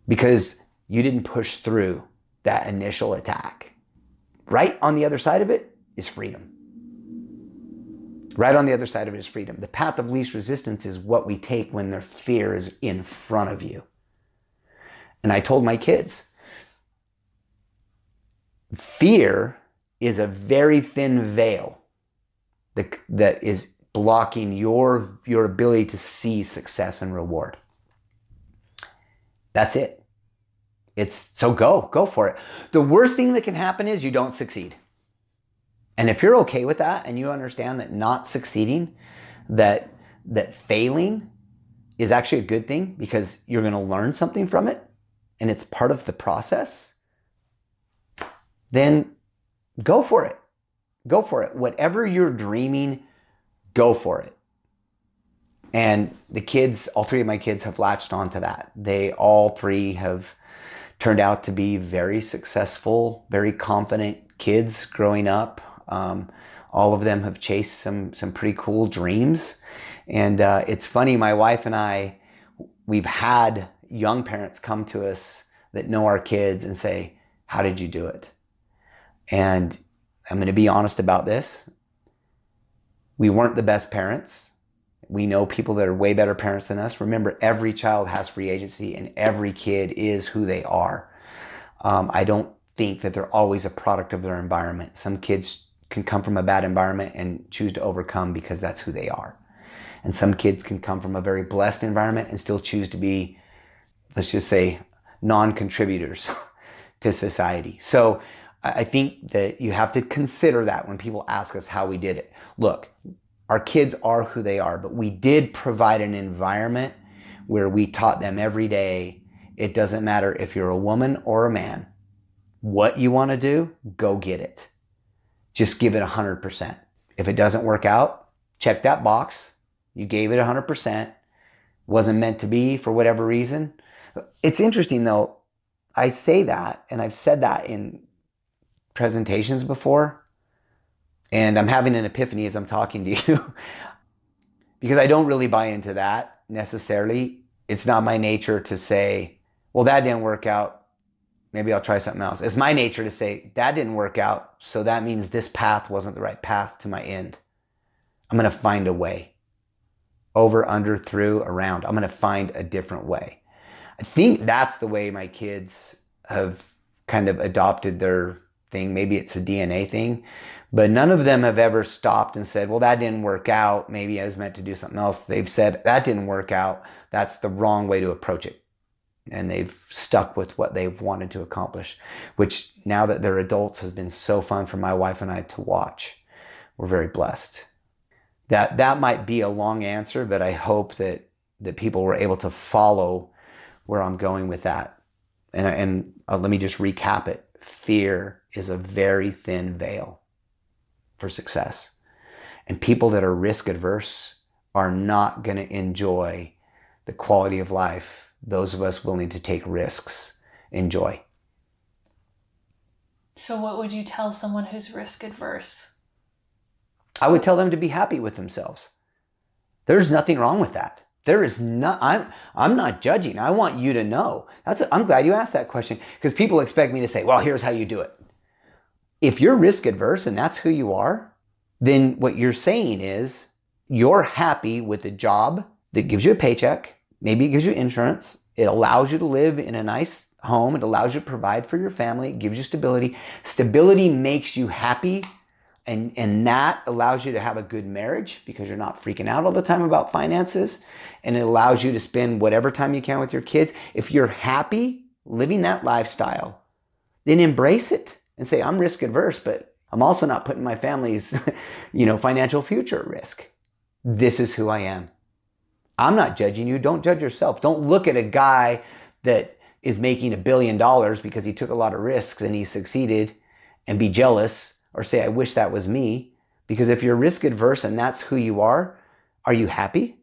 because you didn't push through that initial attack. Right on the other side of it is freedom. Right on the other side of it is freedom. The path of least resistance is what we take when their fear is in front of you. And I told my kids, fear is a very thin veil that is blocking your ability to see success and reward. That's it. So go for it. The worst thing that can happen is you don't succeed. And if you're okay with that and you understand that not succeeding, that failing is actually a good thing because you're going to learn something from it and it's part of the process, then go for it. Go for it. Whatever you're dreaming, go for it. And the kids, all three of my kids have latched onto that. They all three have turned out to be very successful, very confident kids growing up. All of them have chased some pretty cool dreams. And it's funny, my wife and I, we've had young parents come to us that know our kids and say, how did you do it? And I'm going to be honest about this. We weren't the best parents. We know people that are way better parents than us. Remember, every child has free agency and every kid is who they are. I don't think that they're always a product of their environment. Some kids can come from a bad environment and choose to overcome because that's who they are. And some kids can come from a very blessed environment and still choose to be, let's just say, non-contributors to society. So I think that you have to consider that when people ask us how we did it. Look, our kids are who they are, but we did provide an environment where we taught them every day, it doesn't matter if you're a woman or a man. What you want to do, go get it. Just give it 100%. If it doesn't work out, check that box. You gave it 100%. Wasn't meant to be for whatever reason. It's interesting though, I say that, and I've said that in presentations before, and I'm having an epiphany as I'm talking to you because I don't really buy into that necessarily. It's not my nature to say, well, that didn't work out. Maybe I'll try something else. It's my nature to say, that didn't work out, so that means this path wasn't the right path to my end. I'm going to find a way. Over, under, through, around. I'm going to find a different way. I think that's the way my kids have kind of adopted their thing. Maybe it's a DNA thing, but none of them have ever stopped and said, well, that didn't work out. Maybe I was meant to do something else. They've said, that didn't work out. That's the wrong way to approach it. And they've stuck with what they've wanted to accomplish, which now that they're adults has been so fun for my wife and I to watch. We're very blessed. That might be a long answer, but I hope that people were able to follow where I'm going with that. And let me just recap it. Fear is a very thin veil for success. And people that are risk adverse are not going to enjoy the quality of life those of us willing to take risks enjoy. So what would you tell someone who's risk adverse? I would tell them to be happy with themselves. There's nothing wrong with that. There is not, I'm not judging. I want you to know. I'm glad you asked that question, because people expect me to say, well, here's how you do it. If you're risk adverse and that's who you are, then what you're saying is you're happy with a job that gives you a paycheck. Maybe it gives you insurance. It allows you to live in a nice home. It allows you to provide for your family. It gives you stability. Stability makes you happy. And that allows you to have a good marriage because you're not freaking out all the time about finances. And it allows you to spend whatever time you can with your kids. If you're happy living that lifestyle, then embrace it and say, I'm risk adverse, but I'm also not putting my family's, financial future at risk. This is who I am. I'm not judging you. Don't judge yourself. Don't look at a guy that is making $1 billion because he took a lot of risks and he succeeded and be jealous. Or say, I wish that was me. Because if you're risk adverse and that's who you are you happy?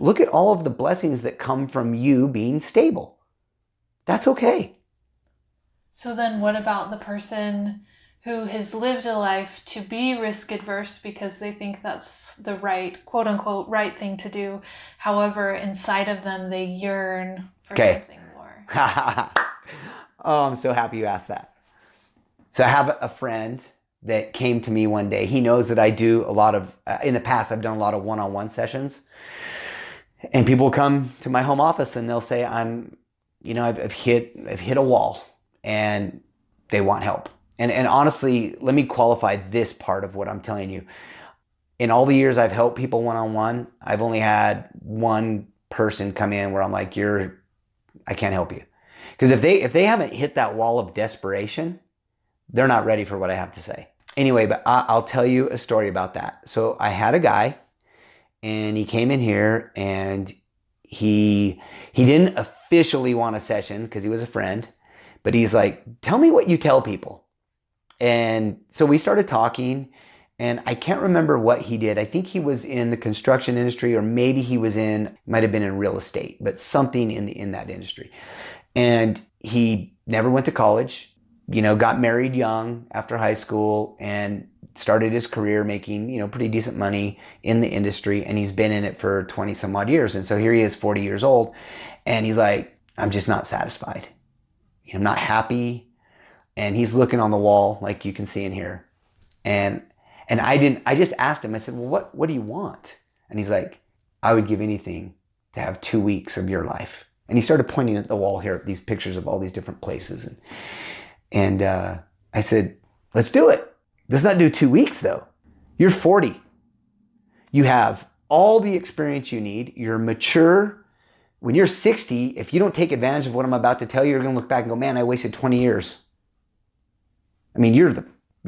Look at all of the blessings that come from you being stable. That's okay. So then what about the person who has lived a life to be risk adverse because they think that's the right, quote unquote, right thing to do. However, inside of them, they yearn for something more. Oh, I'm so happy you asked that. So I have a friend that came to me one day. He knows that I do a lot of, in the past, I've done a lot of one-on-one sessions. And people come to my home office and they'll say, I've hit a wall and they want help. And honestly, let me qualify this part of what I'm telling you. In all the years I've helped people one-on-one, I've only had one person come in where I'm like, I can't help you. Because if they haven't hit that wall of desperation, they're not ready for what I have to say. Anyway, but I'll tell you a story about that. So I had a guy and he came in here and he didn't officially want a session because he was a friend, but he's like, tell me what you tell people. And so we started talking, and I can't remember what he did. I think he was in the construction industry, or maybe he might have been in real estate, but something in that industry. And he never went to college, got married young after high school and started his career making, pretty decent money in the industry. And he's been in it for 20 some odd years. And so here he is, 40 years old. And he's like, I'm just not satisfied. I'm not happy. And he's looking on the wall, like you can see in here. And I just asked him, I said, well, what do you want? And he's like, I would give anything to have 2 weeks of your life. And he started pointing at the wall here, these pictures of all these different places. And I said, let's do it. Let's not do 2 weeks though. You're 40. You have all the experience you need. You're mature. When you're 60, if you don't take advantage of what I'm about to tell you, you're going to look back and go, man, I wasted 20 years. I mean, you're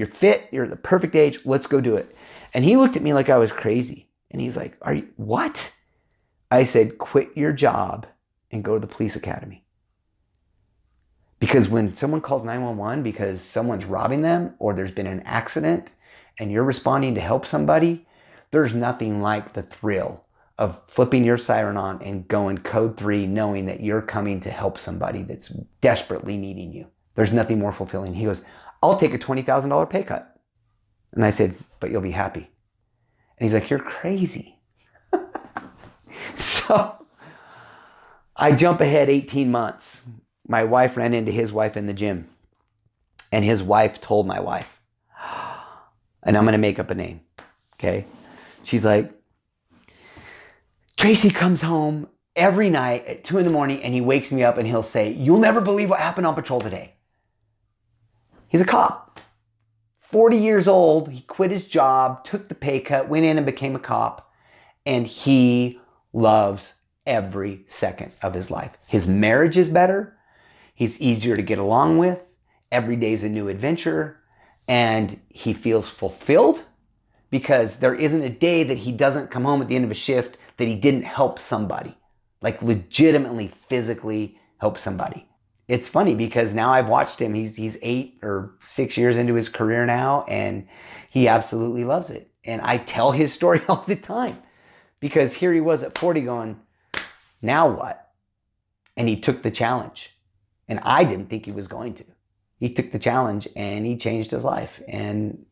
fit. You're the perfect age. Let's go do it. And he looked at me like I was crazy. And he's like, what? I said, quit your job and go to the police academy. Because when someone calls 911 because someone's robbing them or there's been an accident and you're responding to help somebody, there's nothing like the thrill of flipping your siren on and going code 3 knowing that you're coming to help somebody that's desperately needing you. There's nothing more fulfilling. He goes, I'll take a $20,000 pay cut. And I said, but you'll be happy. And he's like, you're crazy. So I jump ahead 18 months. My wife ran into his wife in the gym. And his wife told my wife, and I'm going to make up a name, okay? She's like, Tracy comes home every night at 2 a.m. and he wakes me up and he'll say, you'll never believe what happened on patrol today. He's a cop. 40 years old. He quit his job, took the pay cut, went in and became a cop. And he loves every second of his life. His marriage is better. He's easier to get along with. Every day's a new adventure. And he feels fulfilled because there isn't a day that he doesn't come home at the end of a shift that he didn't help somebody. Like legitimately, physically help somebody. It's funny because now I've watched him. He's 8 or 6 years into his career now, and he absolutely loves it. And I tell his story all the time because here he was at 40 going, now what? And he took the challenge. And I didn't think he was going to. He took the challenge and he changed his life. And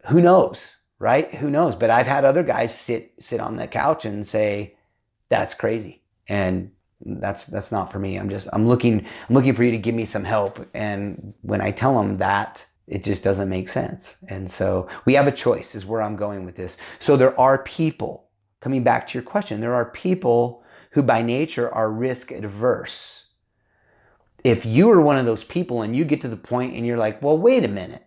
who knows, right? Who knows? But I've had other guys sit on the couch and say, that's crazy. And that's not for me. I'm looking for you to give me some help. And when I tell them that, it just doesn't make sense. And so we have a choice is where I'm going with this. So there are people, coming back to your question, there are people who by nature are risk adverse. If you are one of those people and you get to the point and you're like, well, wait a minute,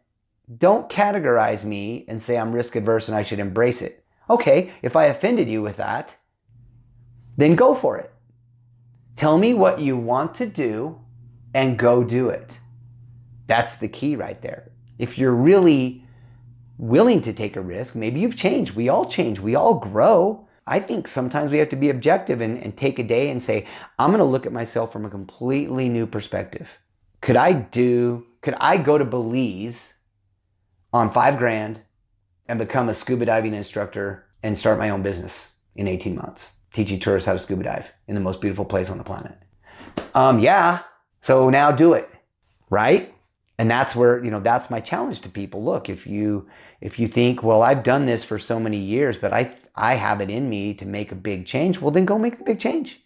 don't categorize me and say I'm risk adverse and I should embrace it. Okay, if I offended you with that, then go for it. Tell me what you want to do and go do it. That's the key right there. If you're really willing to take a risk, maybe you've changed. We all change. We all grow. I think sometimes we have to be objective and take a day and say, I'm going to look at myself from a completely new perspective. Could I go to Belize on $5,000 and become a scuba diving instructor and start my own business in 18 months, teaching tourists how to scuba dive in the most beautiful place on the planet? Yeah. So now do it, right? And that's where, that's my challenge to people. Look, if you think, well, I've done this for so many years, but I have it in me to make a big change, well, then go make the big change.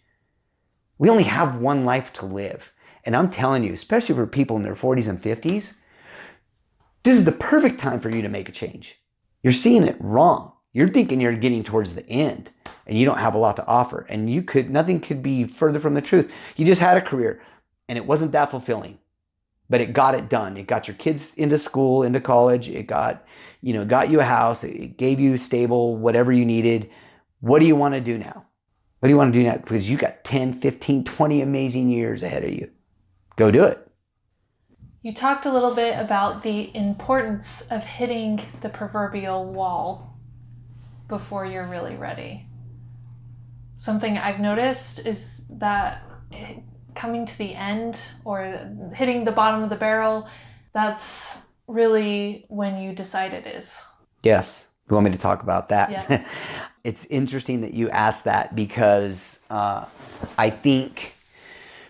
We only have one life to live. And I'm telling you, especially for people in their 40s and 50s, this is the perfect time for you to make a change. You're seeing it wrong. You're thinking you're getting towards the end and you don't have a lot to offer. And nothing could be further from the truth. You just had a career and it wasn't that fulfilling. But it got it done. It got your kids into school, into college. It got you a house. It gave you stable, whatever you needed. What do you want to do now? What do you want to do now? Because you got 10, 15, 20 amazing years ahead of you. Go do it. You talked a little bit about the importance of hitting the proverbial wall before you're really ready. Something I've noticed is that coming to the end or hitting the bottom of the barrel, that's really when you decide it is? Yes. You want me to talk about that? Yes. It's interesting that you asked that because I think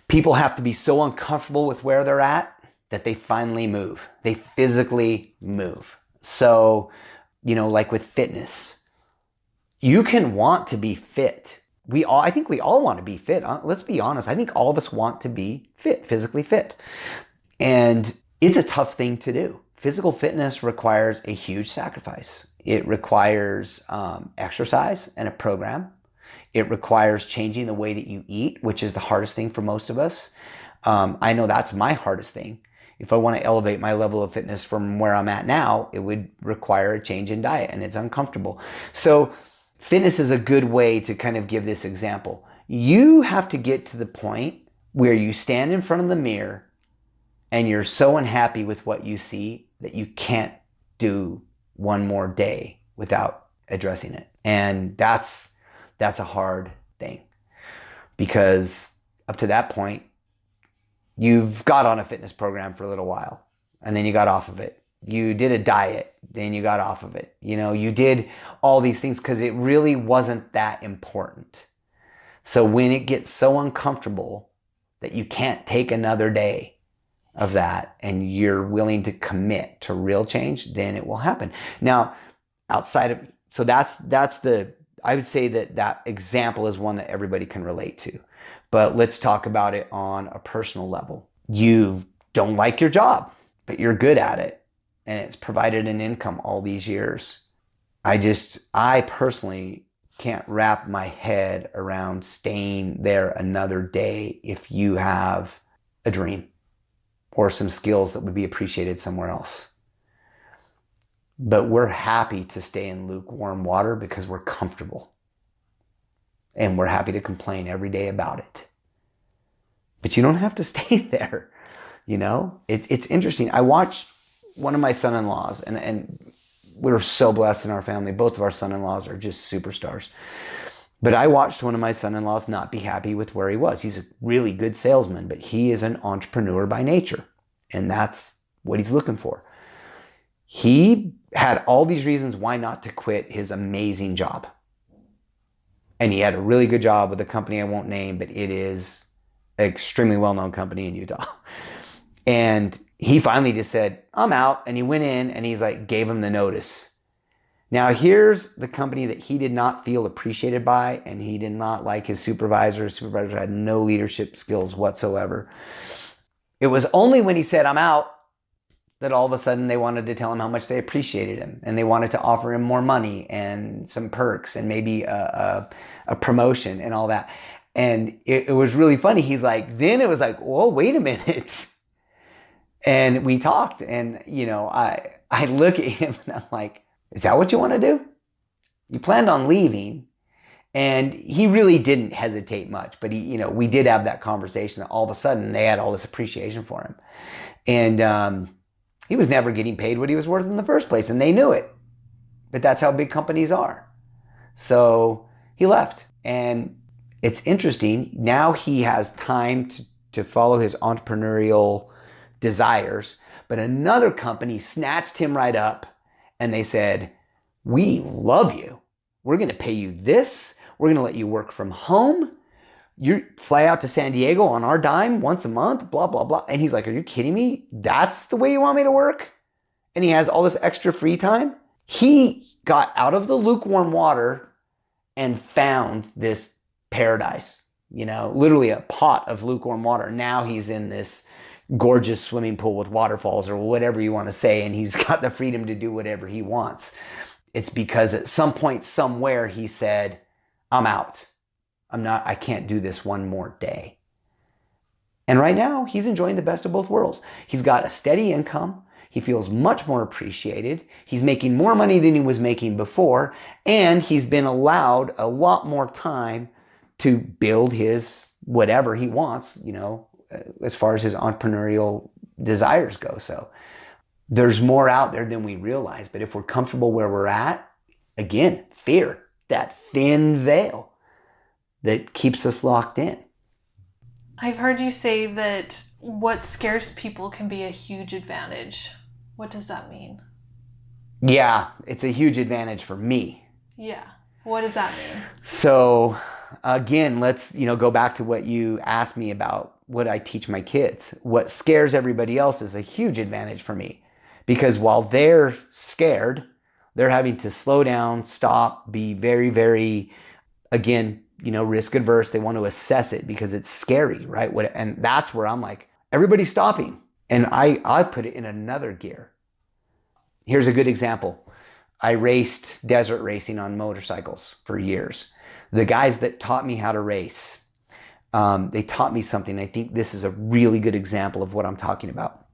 people have to be so uncomfortable with where they're at that they finally move. They physically move. So, like with fitness, you can want to be fit. I think we all want to be fit. Let's be honest. I think all of us want to be fit, physically fit. And it's a tough thing to do. Physical fitness requires a huge sacrifice. It requires exercise and a program. It requires changing the way that you eat, which is the hardest thing for most of us. I know that's my hardest thing. If I want to elevate my level of fitness from where I'm at now, it would require a change in diet, and it's uncomfortable. So fitness is a good way to kind of give this example. You have to get to the point where you stand in front of the mirror and you're so unhappy with what you see that you can't do one more day without addressing it. And that's a hard thing, because up to that point, you've got on a fitness program for a little while and then you got off of it. You did a diet, then you got off of it. You did all these things because it really wasn't that important. So when it gets so uncomfortable that you can't take another day of that and you're willing to commit to real change, then it will happen. Now, I would say that example is one that everybody can relate to. But let's talk about it on a personal level. You don't like your job, but you're good at it, and it's provided an income all these years. I personally can't wrap my head around staying there another day if you have a dream or some skills that would be appreciated somewhere else. But we're happy to stay in lukewarm water because we're comfortable. And we're happy to complain every day about it. But you don't have to stay there. It's interesting. I watched one of my son-in-laws, and we were so blessed in our family. Both of our son-in-laws are just superstars. But I watched one of my son-in-laws not be happy with where he was. He's a really good salesman, but he is an entrepreneur by nature. And that's what he's looking for. He had all these reasons why not to quit his amazing job. And he had a really good job with a company I won't name, but it is an extremely well-known company in Utah. And he finally just said, I'm out. And he went in and gave him the notice. Now here's the company that he did not feel appreciated by, and he did not like his supervisor. His supervisor had no leadership skills whatsoever. It was only when he said, I'm out, that all of a sudden they wanted to tell him how much they appreciated him, and they wanted to offer him more money and some perks and maybe a promotion and all that. And it was really funny. Then it was whoa, wait a minute. And we talked, and I look at him and I'm like, is that what you want to do? You planned on leaving. And he really didn't hesitate much, but we did have that conversation that all of a sudden they had all this appreciation for him. And he was never getting paid what he was worth in the first place, and they knew it. But that's how big companies are. So he left. And it's interesting. Now he has time to follow his entrepreneurial desires. But another company snatched him right up, and they said, we love you. We're going to pay you this. We're going to let you work from home. You fly out to San Diego on our dime once a month, blah, blah, blah. And he's like, are you kidding me? That's the way you want me to work? And he has all this extra free time. He got out of the lukewarm water and found this paradise, literally a pot of lukewarm water. Now he's in this gorgeous swimming pool with waterfalls or whatever you want to say. And he's got the freedom to do whatever he wants. It's because at some point somewhere he said, I'm out. I can't do this one more day. And right now he's enjoying the best of both worlds. He's got a steady income. He feels much more appreciated. He's making more money than he was making before. And he's been allowed a lot more time to build his whatever he wants, as far as his entrepreneurial desires go. So there's more out there than we realize. But if we're comfortable where we're at, again, fear, that thin veil that keeps us locked in. I've heard you say that what scares people can be a huge advantage What does that mean? Yeah, it's a huge advantage for me. Yeah. What does that mean? So again, let's, go back to what you asked me about what I teach my kids. What scares everybody else is a huge advantage for me, because while they're scared, they're having to slow down, stop, be very, very, again, risk adverse. They want to assess it because it's scary, right? And that's where I'm like, everybody's stopping. And I put it in another gear. Here's a good example. I raced desert racing on motorcycles for years. The guys that taught me how to race, they taught me something. I think this is a really good example of what I'm talking about.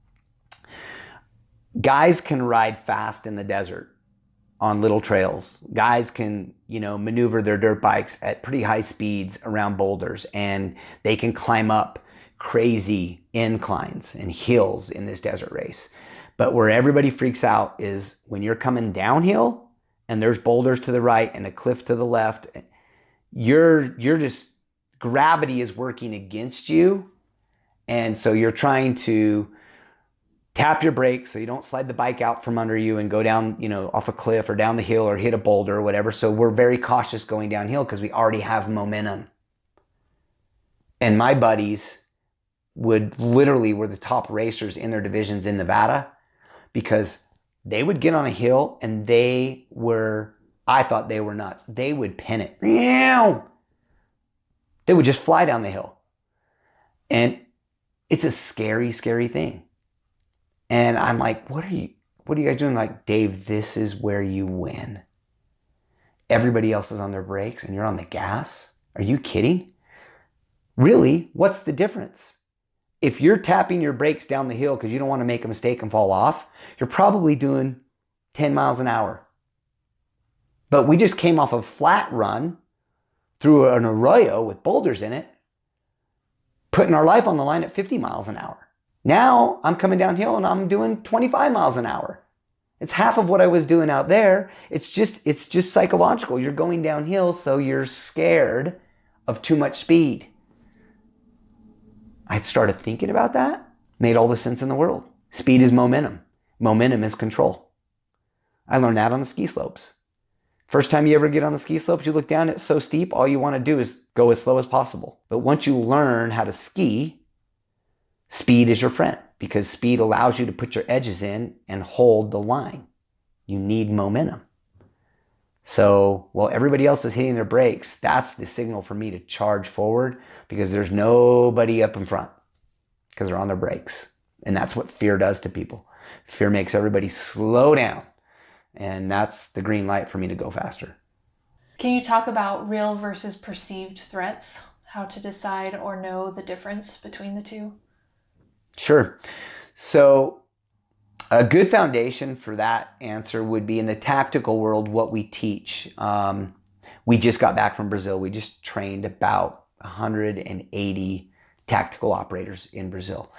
Guys can ride fast in the desert on little trails. Guys can, maneuver their dirt bikes at pretty high speeds around boulders, and they can climb up crazy inclines and hills in this desert race. But where everybody freaks out is when you're coming downhill and there's boulders to the right and a cliff to the left. You're just, gravity is working against you. And so you're trying to tap your brakes so you don't slide the bike out from under you and go down, off a cliff or down the hill or hit a boulder or whatever. So we're very cautious going downhill because we already have momentum. And my buddies were the top racers in their divisions in Nevada, because they would get on a hill and I thought they were nuts. They would pin it. They would just fly down the hill. And it's a scary, scary thing. And I'm like, what are you guys doing? Like, Dave, this is where you win. Everybody else is on their brakes and you're on the gas. Are you kidding? Really? What's the difference? If you're tapping your brakes down the hill because you don't want to make a mistake and fall off, you're probably doing 10 miles an hour. But we just came off a flat run through an arroyo with boulders in it, putting our life on the line at 50 miles an hour. Now I'm coming downhill and I'm doing 25 miles an hour. It's half of what I was doing out there. It's just psychological. You're going downhill, so you're scared of too much speed. I started thinking about that. Made all the sense in the world. Speed is momentum. Momentum is control. I learned that on the ski slopes. First time you ever get on the ski slopes, you look down, it's so steep, all you want to do is go as slow as possible. But once you learn how to ski, speed is your friend, because speed allows you to put your edges in and hold the line. You need momentum. So while everybody else is hitting their brakes, that's the signal for me to charge forward, because there's nobody up in front because they're on their brakes. And that's what fear does to people. Fear makes everybody slow down. And that's the green light for me to go faster. Can you talk about real versus perceived threats? How to decide or know the difference between the two? Sure. So a good foundation for that answer would be, in the tactical world, what we teach. We just got back from Brazil. We just trained about 180 tactical operators in Brazil.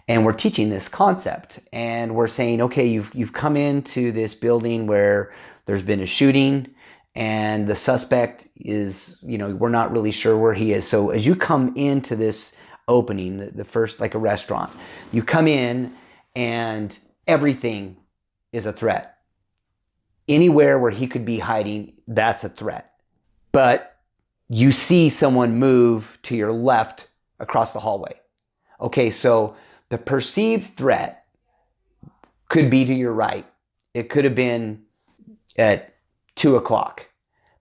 And we're teaching this concept. And we're saying, okay, you've come into this building where there's been a shooting and the suspect is, we're not really sure where he is. So as you come into this opening, the first, like a restaurant, you come in and everything is a threat. Anywhere where he could be hiding, that's a threat. But you see someone move to your left across the hallway. Okay, so the perceived threat could be to your right. It could have been at 2:00.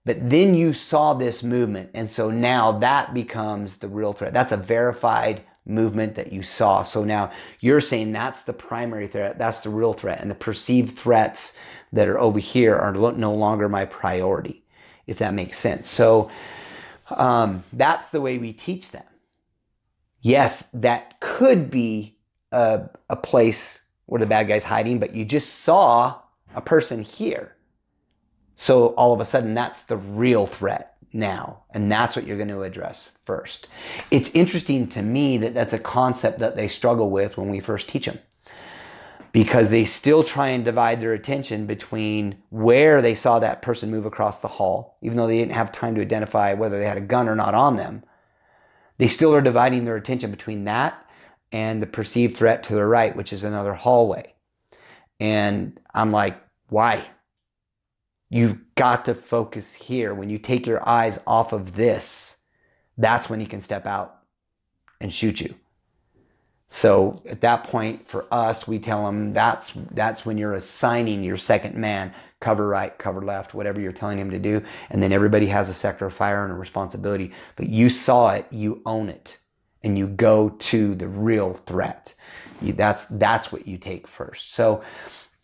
But then you saw this movement, and so now that becomes the real threat. That's a verified movement that you saw. So now you're saying that's the primary threat, that's the real threat, and the perceived threats that are over here are no longer my priority, if that makes sense. So that's the way we teach them. Yes, that could be a place where the bad guy's hiding, but you just saw a person here. So all of a sudden, that's the real threat now. And that's what you're going to address first. It's interesting to me that that's a concept that they struggle with when we first teach them, because they still try and divide their attention between where they saw that person move across the hall, even though they didn't have time to identify whether they had a gun or not on them. They still are dividing their attention between that and the perceived threat to the right, which is another hallway. And I'm like, why? You've got to focus here. When you take your eyes off of this, that's when he can step out and shoot you. So at that point, for us, we tell him that's when you're assigning your second man, cover right, cover left, whatever you're telling him to do. And then everybody has a sector of fire and a responsibility. But you saw it, you own it, and you go to the real threat. That's what you take first. So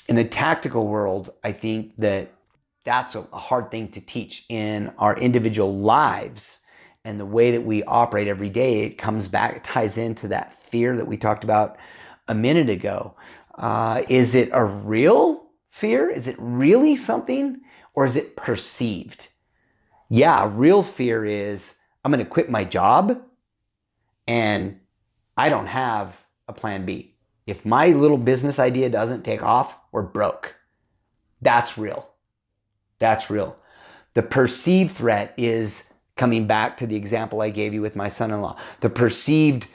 in the tactical world, I think that's a hard thing to teach in our individual lives. And the way that we operate every day, it comes back, it ties into that fear that we talked about a minute ago. Is it a real fear? Is it really something? Or is it perceived? Yeah, real fear is, I'm going to quit my job and I don't have a plan B. If my little business idea doesn't take off, we're broke. That's real. That's real. The perceived threat is, coming back to the example I gave you with my son-in-law, the perceived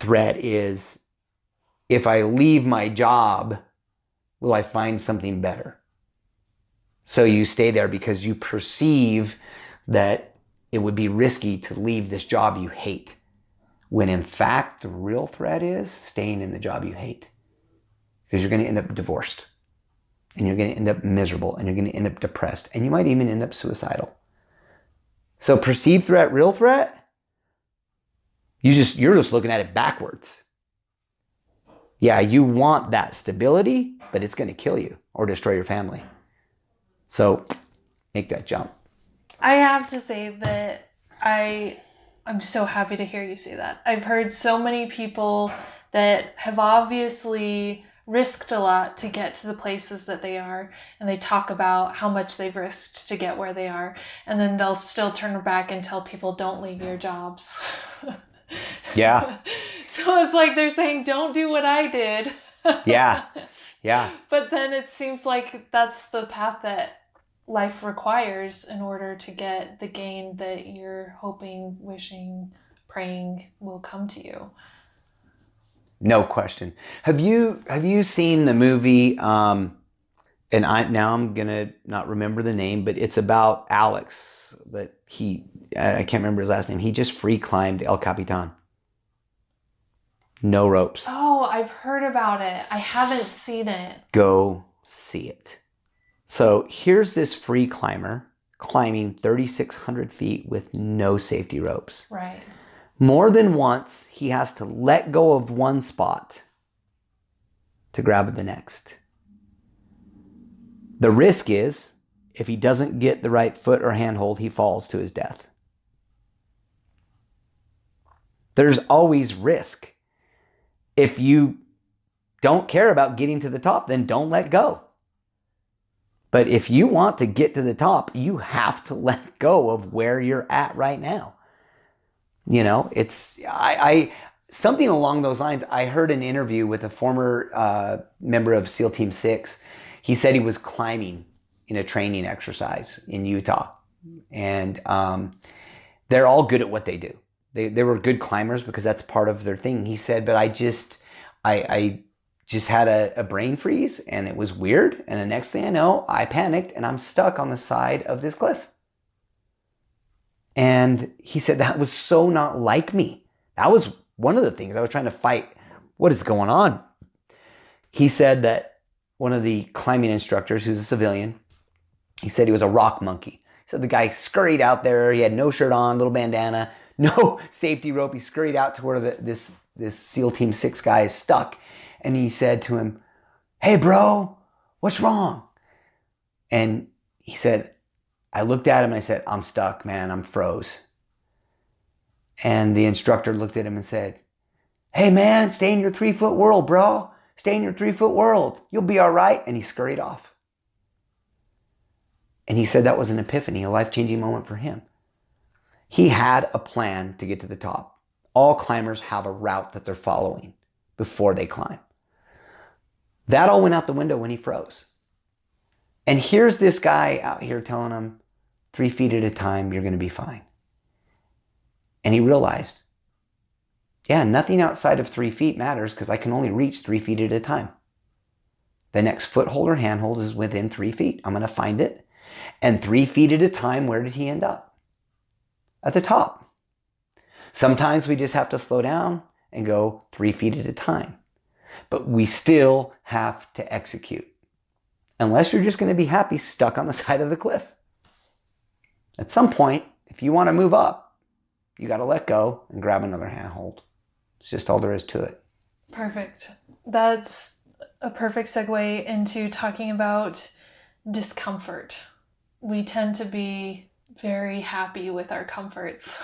threat is, if I leave my job, will I find something better? So you stay there because you perceive that it would be risky to leave this job you hate, when in fact the real threat is staying in the job you hate, because you're going to end up divorced, and you're going to end up miserable, and you're going to end up depressed, and you might even end up suicidal. So perceived threat, real threat, you're just looking at it backwards. Yeah, you want that stability, but it's going to kill you or destroy your family. So make that jump. I have to say that I'm so happy to hear you say that. I've heard so many people that have obviously risked a lot to get to the places that they are, and they talk about how much they've risked to get where they are, and then they'll still turn back and tell people, don't leave your jobs. Yeah. So it's like they're saying, don't do what I did. Yeah. But then it seems like that's the path that life requires in order to get the gain that you're hoping, wishing, praying will come to you. No question. Have you seen the movie? And I'm gonna not remember the name, but it's about Alex. That I can't remember his last name. He just free climbed El Capitan. No ropes. Oh, I've heard about it. I haven't seen it. Go see it. So here's this free climber climbing 3,600 feet with no safety ropes. Right. More than once, he has to let go of one spot to grab the next. The risk is, if he doesn't get the right foot or handhold, he falls to his death. There's always risk. If you don't care about getting to the top, then don't let go. But if you want to get to the top, you have to let go of where you're at right now. You know, it's something along those lines. I heard an interview with a former member of SEAL Team 6. He said he was climbing in a training exercise in Utah. And they're all good at what they do. They were good climbers because that's part of their thing. He said, but I just had a brain freeze, and it was weird. And the next thing I know, I panicked and I'm stuck on the side of this cliff. And he said, that was so not like me. That was one of the things I was trying to fight. What is going on? He said that one of the climbing instructors, who's a civilian, he said he was a rock monkey. He said the guy scurried out there. He had no shirt on, little bandana, no safety rope. He scurried out to where this SEAL Team 6 guy is stuck. And he said to him, hey, bro, what's wrong? And he said, I looked at him and I said, I'm stuck, man. I'm froze. And the instructor looked at him and said, hey, man, stay in your 3-foot world, bro. Stay in your 3-foot world. You'll be all right. And he scurried off. And he said that was an epiphany, a life-changing moment for him. He had a plan to get to the top. All climbers have a route that they're following before they climb. That all went out the window when he froze. And here's this guy out here telling him, 3 feet at a time, you're going to be fine. And he realized, yeah, nothing outside of 3 feet matters because I can only reach 3 feet at a time. The next foothold or handhold is within 3 feet. I'm going to find it. And 3 feet at a time, where did he end up? At the top. Sometimes we just have to slow down and go 3 feet at a time. But we still have to execute. Unless you're just going to be happy stuck on the side of the cliff. At some point, if you want to move up, you got to let go and grab another handhold. It's just all there is to it. Perfect. That's a perfect segue into talking about discomfort. We tend to be very happy with our comforts,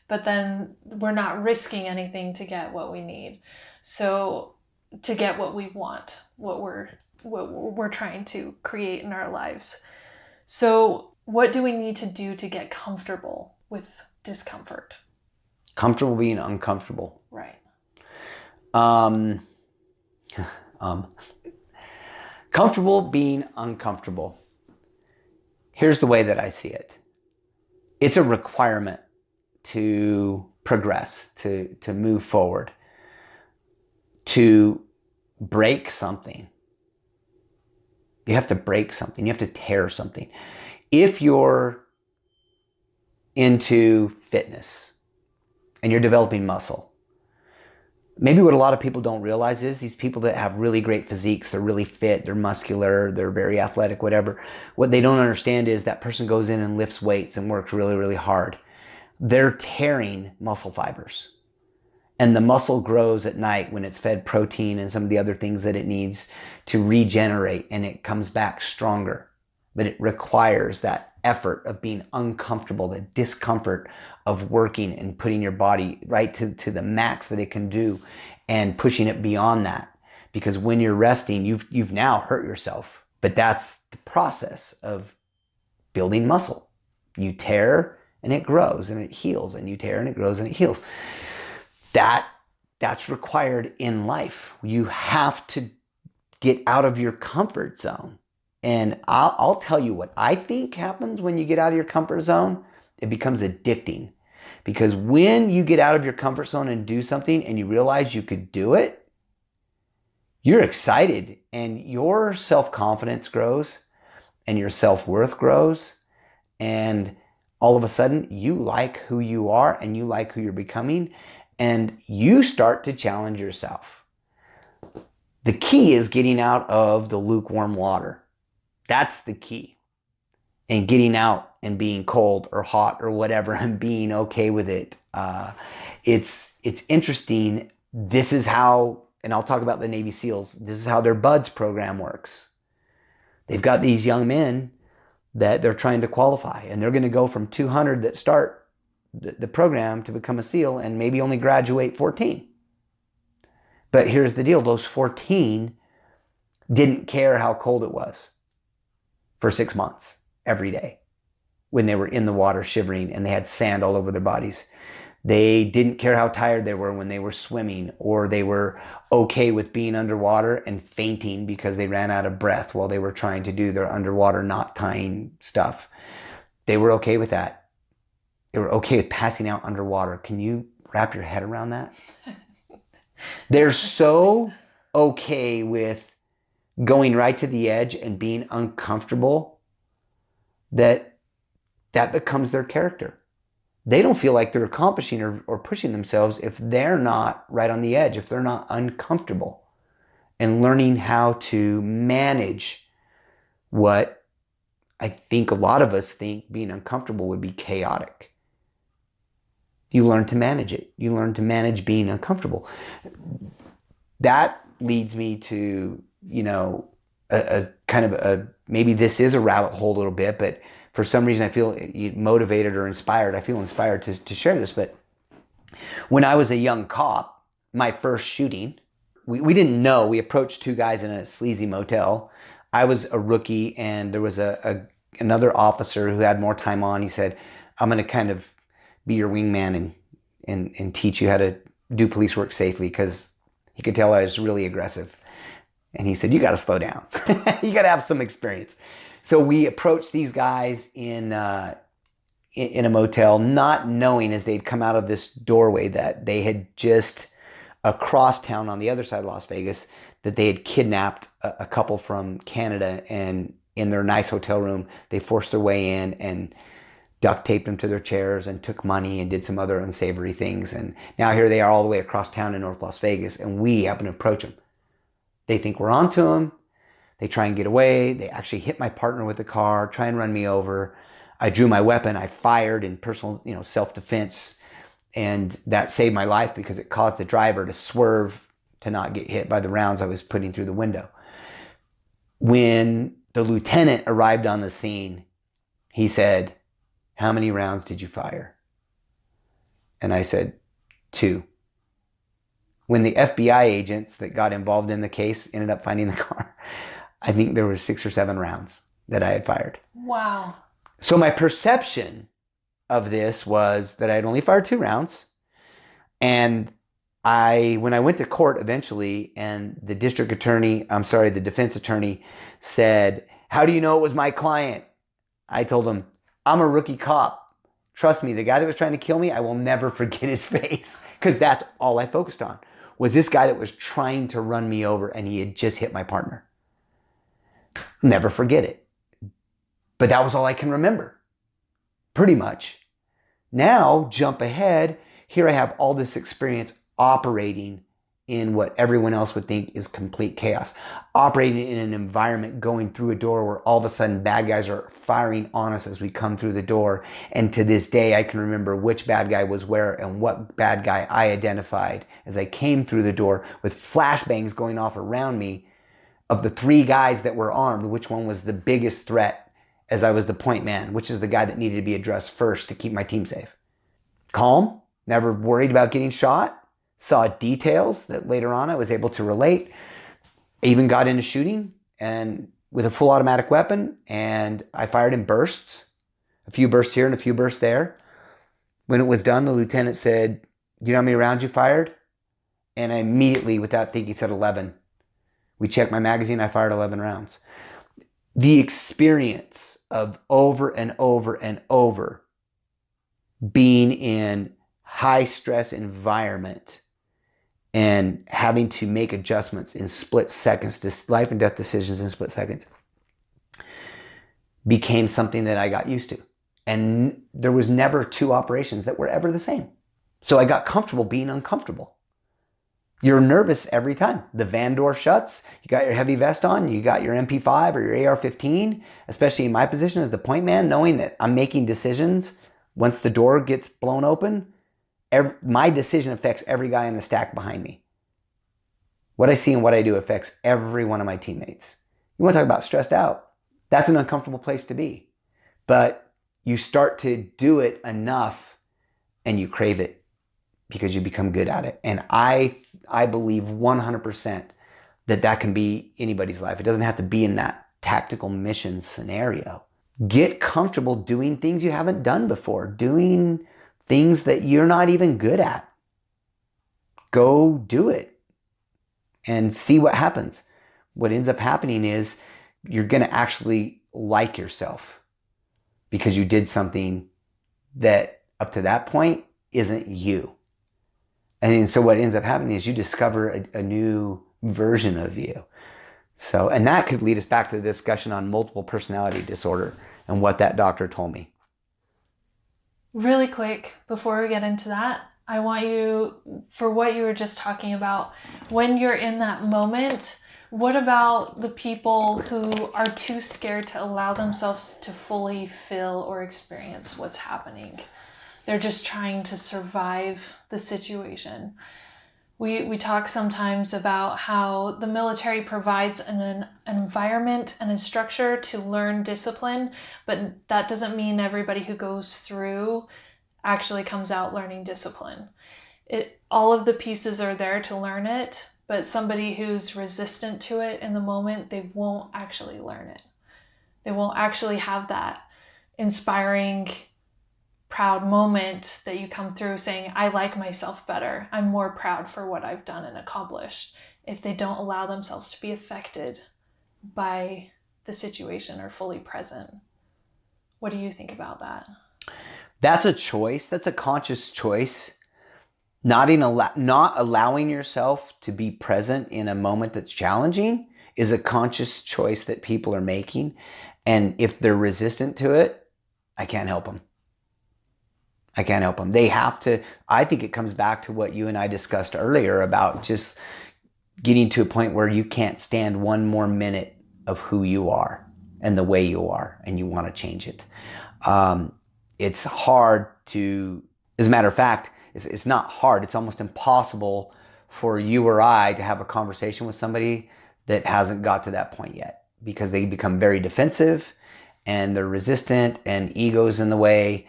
but then we're not risking anything to get what we need. So to get what we want, what we're trying to create in our lives. So what do we need to do to get comfortable with discomfort? Comfortable being uncomfortable. Right. Comfortable being uncomfortable. Here's the way that I see it. It's a requirement to progress, to move forward, to break something. You have to break something. You have to tear something. If you're into fitness and you're developing muscle, maybe what a lot of people don't realize is these people that have really great physiques, they're really fit, they're muscular, they're very athletic, whatever. What they don't understand is that person goes in and lifts weights and works really, really hard. They're tearing muscle fibers. And the muscle grows at night when it's fed protein and some of the other things that it needs to regenerate, and it comes back stronger. But it requires that effort of being uncomfortable, the discomfort of working and putting your body right to the max that it can do and pushing it beyond that. Because when you're resting, you've now hurt yourself. But that's the process of building muscle. You tear and it grows and it heals, and you tear and it grows and it heals. That's required in life. You have to get out of your comfort zone. And I'll tell you what I think happens when you get out of your comfort zone. It becomes addicting. Because when you get out of your comfort zone and do something and you realize you could do it, you're excited and your self-confidence grows and your self-worth grows. And all of a sudden you like who you are and you like who you're becoming, and you start to challenge yourself. The key is getting out of the lukewarm water. That's the key. And getting out and being cold or hot or whatever and being okay with it. It's interesting. This is how, and I'll talk about the Navy SEALs, this is how their BUDS program works. They've got these young men that they're trying to qualify, and they're going to go from 200 that start the program to become a SEAL and maybe only graduate 14. But here's the deal. Those 14 didn't care how cold it was for 6 months every day when they were in the water shivering and they had sand all over their bodies. They didn't care how tired they were when they were swimming, or they were okay with being underwater and fainting because they ran out of breath while they were trying to do their underwater knot tying stuff. They were okay with that. They were okay with passing out underwater. Can you wrap your head around that? They're so okay with going right to the edge and being uncomfortable that becomes their character. They don't feel like they're accomplishing or pushing themselves if they're not right on the edge, if they're not uncomfortable, and learning how to manage what I think a lot of us think being uncomfortable would be chaotic. You learn to manage it. You learn to manage being uncomfortable. That leads me to, a kind of a, maybe this is a rabbit hole a little bit, but for some reason I feel motivated or inspired. I feel inspired to share this. But when I was a young cop, my first shooting, we didn't know. We approached two guys in a sleazy motel. I was a rookie, and there was another officer who had more time on. He said, I'm going to kind of be your wingman and teach you how to do police work safely, because he could tell I was really aggressive. And he said, you got to slow down. You got to have some experience. So we approached these guys in a motel, not knowing as they'd come out of this doorway that they had just across town on the other side of Las Vegas, that they had kidnapped a couple from Canada, and in their nice hotel room, they forced their way in and duct taped them to their chairs and took money and did some other unsavory things. And now here they are all the way across town in North Las Vegas, and we happen to approach them. They think we're onto them. They try and get away. They actually hit my partner with the car, try and run me over. I drew my weapon. I fired in personal, self-defense, and that saved my life because it caused the driver to swerve to not get hit by the rounds I was putting through the window. When the lieutenant arrived on the scene, he said, "How many rounds did you fire?" And I said, 2. When the FBI agents that got involved in the case ended up finding the car, I think there were 6 or 7 rounds that I had fired. Wow. So my perception of this was that I had only fired 2 rounds. And when I went to court eventually, and the the defense attorney said, "How do you know it was my client?" I told him, "I'm a rookie cop. Trust me, the guy that was trying to kill me, I will never forget his face." Because that's all I focused on, was this guy that was trying to run me over, and he had just hit my partner. Never forget it. But that was all I can remember, pretty much. Now, jump ahead. Here I have all this experience operating in what everyone else would think is complete chaos. Operating in an environment, going through a door where all of a sudden bad guys are firing on us as we come through the door. And to this day, I can remember which bad guy was where and what bad guy I identified as I came through the door, with flashbangs going off around me of the 3 guys that were armed, which one was the biggest threat, as I was the point man, which is the guy that needed to be addressed first to keep my team safe. Calm, never worried about getting shot. Saw details that later on I was able to relate. Even got into shooting and with a full automatic weapon, and I fired in bursts. A few bursts here and a few bursts there. When it was done, the lieutenant said, "Do you know how many rounds you fired?" And I immediately, without thinking, said 11. We checked my magazine, I fired 11 rounds. The experience of over and over and over being in high stress environment and having to make adjustments in split seconds, life and death decisions in split seconds, became something that I got used to. And there was never 2 operations that were ever the same. So I got comfortable being uncomfortable. You're nervous every time. The van door shuts, you got your heavy vest on, you got your MP5 or your AR-15, especially in my position as the point man, knowing that I'm making decisions. Once the door gets blown open, my decision affects every guy in the stack behind me. What I see and what I do affects every one of my teammates. You want to talk about stressed out? That's an uncomfortable place to be. But you start to do it enough and you crave it because you become good at it. And I believe 100% that can be anybody's life. It doesn't have to be in that tactical mission scenario. Get comfortable doing things you haven't done before, doing things that you're not even good at. Go do it and see what happens. What ends up happening is you're going to actually like yourself because you did something that up to that point isn't you. And so what ends up happening is you discover a new version of you. So, and that could lead us back to the discussion on multiple personality disorder and what that doctor told me. Really quick, before we get into that, I want you, for what you were just talking about, when you're in that moment, what about the people who are too scared to allow themselves to fully feel or experience what's happening? They're just trying to survive the situation. We talk sometimes about how the military provides an environment and a structure to learn discipline, but that doesn't mean everybody who goes through actually comes out learning discipline. All of the pieces are there to learn it, but somebody who's resistant to it in the moment, they won't actually learn it. They won't actually have that inspiring, proud moment that you come through saying, I like myself better. I'm more proud for what I've done and accomplished, if they don't allow themselves to be affected by the situation or fully present. What do you think about that? That's a choice. That's a conscious choice Not allowing yourself to be present in a moment that's challenging is a conscious choice that people are making. And if they're resistant to it, I can't help them. I can't help them. They have to. I think it comes back to what you and I discussed earlier about just getting to a point where you can't stand one more minute of who you are and the way you are, and you want to change it. It's hard to, as a matter of fact, it's not hard. It's almost impossible for you or I to have a conversation with somebody that hasn't got to that point yet, because they become very defensive and they're resistant and ego's in the way.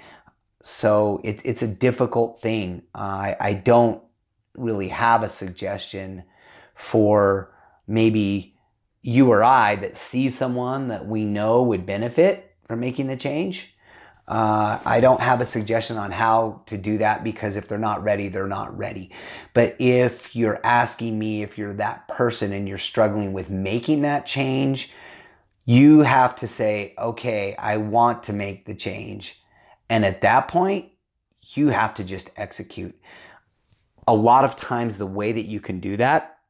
So it's a difficult thing. I don't really have a suggestion for maybe you or I that see someone that we know would benefit from making the change. I don't have a suggestion on how to do that, because if they're not ready, they're not ready. But if you're asking me if you're that person and you're struggling with making that change, you have to say, okay, I want to make the change. And at that point, you have to just execute. A lot of times the way that you can do that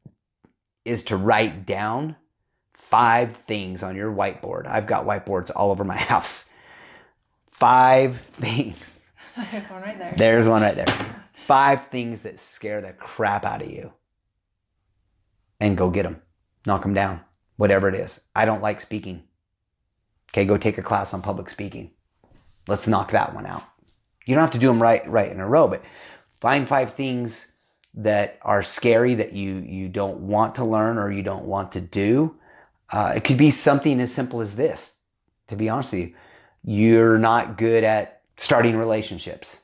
is to write down 5 things on your whiteboard. I've got whiteboards all over my house. 5 things. There's one right there. There's one right there. 5 things that scare the crap out of you. And go get them. Knock them down. Whatever it is. I don't like speaking. Okay, go take a class on public speaking. Let's knock that one out. You don't have to do them right in a row, but find 5 things that are scary that you don't want to learn or you don't want to do. It could be something as simple as this, to be honest with you. You're not good at starting relationships.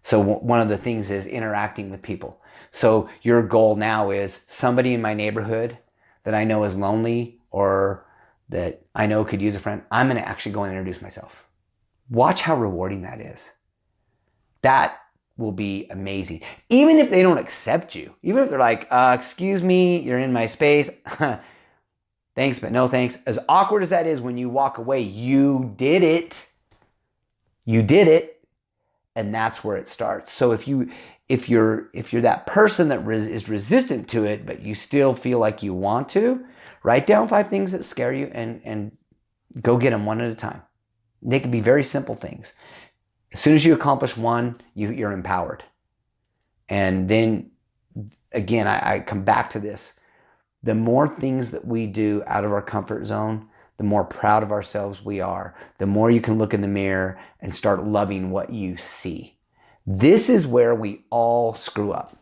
So one of the things is interacting with people. So your goal now is somebody in my neighborhood that I know is lonely or that I know could use a friend. I'm going to actually go and introduce myself. Watch how rewarding that is. That will be amazing. Even if they don't accept you, even if they're like, excuse me, you're in my space. Thanks, but no thanks. As awkward as that is when you walk away, you did it. You did it. And that's where it starts. So if you're that person that is resistant to it, but you still feel like you want to, write down 5 things that scare you and go get them one at a time. They can be very simple things. As soon as you accomplish one, you're empowered. And then again, I come back to this. The more things that we do out of our comfort zone, the more proud of ourselves we are. The more you can look in the mirror and start loving what you see. This is where we all screw up.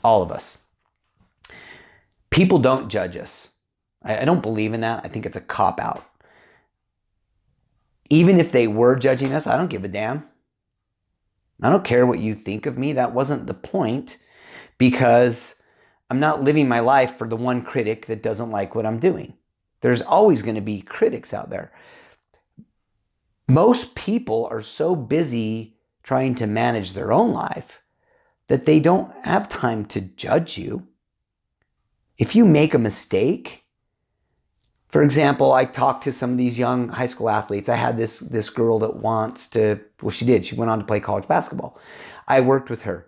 All of us. People don't judge us. I don't believe in that. I think it's a cop-out. Even if they were judging us, I don't give a damn. I don't care what you think of me. That wasn't the point, because I'm not living my life for the one critic that doesn't like what I'm doing. There's always going to be critics out there. Most people are so busy trying to manage their own life that they don't have time to judge you. If you make a mistake, for example, I talked to some of these young high school athletes. I had this girl that wants to, well, she did. She went on to play college basketball. I worked with her.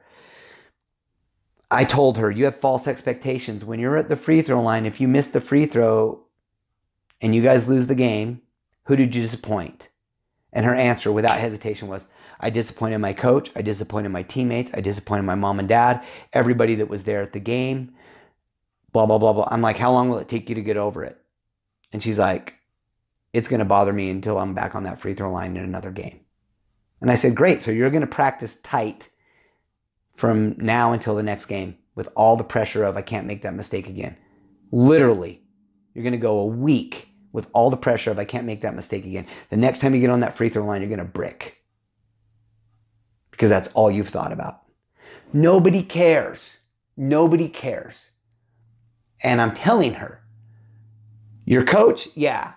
I told her, you have false expectations. When you're at the free throw line, if you miss the free throw and you guys lose the game, who did you disappoint? And her answer without hesitation was, I disappointed my coach. I disappointed my teammates. I disappointed my mom and dad, everybody that was there at the game, blah, blah, blah, blah. I'm like, how long will it take you to get over it? And she's like, it's going to bother me until I'm back on that free throw line in another game. And I said, great. So you're going to practice tight from now until the next game with all the pressure of I can't make that mistake again. Literally, you're going to go a week with all the pressure of I can't make that mistake again. The next time you get on that free throw line, you're going to brick. Because that's all you've thought about. Nobody cares. Nobody cares. And I'm telling her, your coach, yeah,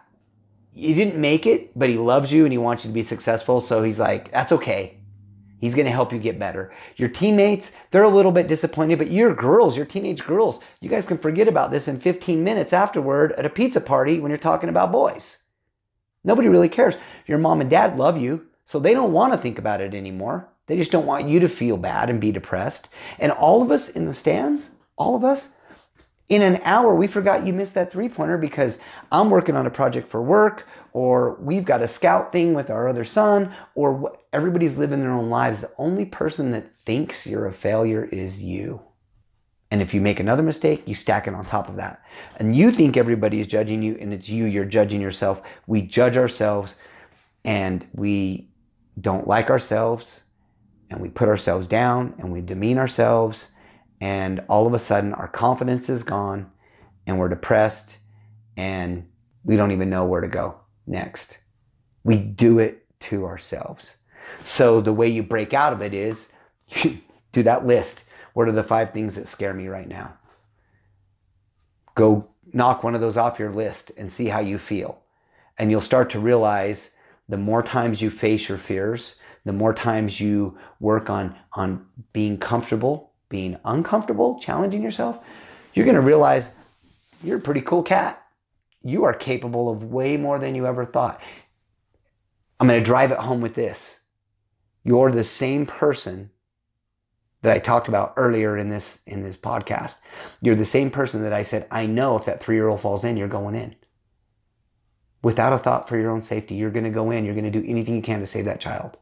you didn't make it, but he loves you and he wants you to be successful. So he's like, that's okay. He's going to help you get better. Your teammates, they're a little bit disappointed, but you're girls, you're teenage girls. You guys can forget about this in 15 minutes afterward at a pizza party when you're talking about boys. Nobody really cares. Your mom and dad love you, so they don't want to think about it anymore. They just don't want you to feel bad and be depressed. And all of us in the stands, all of us, in an hour, we forgot you missed that 3-pointer because I'm working on a project for work, or we've got a scout thing with our other son, or everybody's living their own lives. The only person that thinks you're a failure is you. And if you make another mistake, you stack it on top of that. And you think everybody is judging you, and it's you, you're judging yourself. We judge ourselves, and we don't like ourselves, and we put ourselves down, and we demean ourselves, and all of a sudden our confidence is gone, and we're depressed, and we don't even know where to go next. We do it to ourselves. So the way you break out of it is you do that list. What are the 5 things that scare me right now? Go knock one of those off your list and see how you feel. And you'll start to realize the more times you face your fears, the more times you work on being comfortable, being uncomfortable, challenging yourself, you're going to realize you're a pretty cool cat. You are capable of way more than you ever thought. I'm going to drive it home with this. You're the same person that I talked about earlier in this podcast. You're the same person that I said, I know if that 3-year-old falls in, you're going in. Without a thought for your own safety, you're going to go in. You're going to do anything you can to save that child.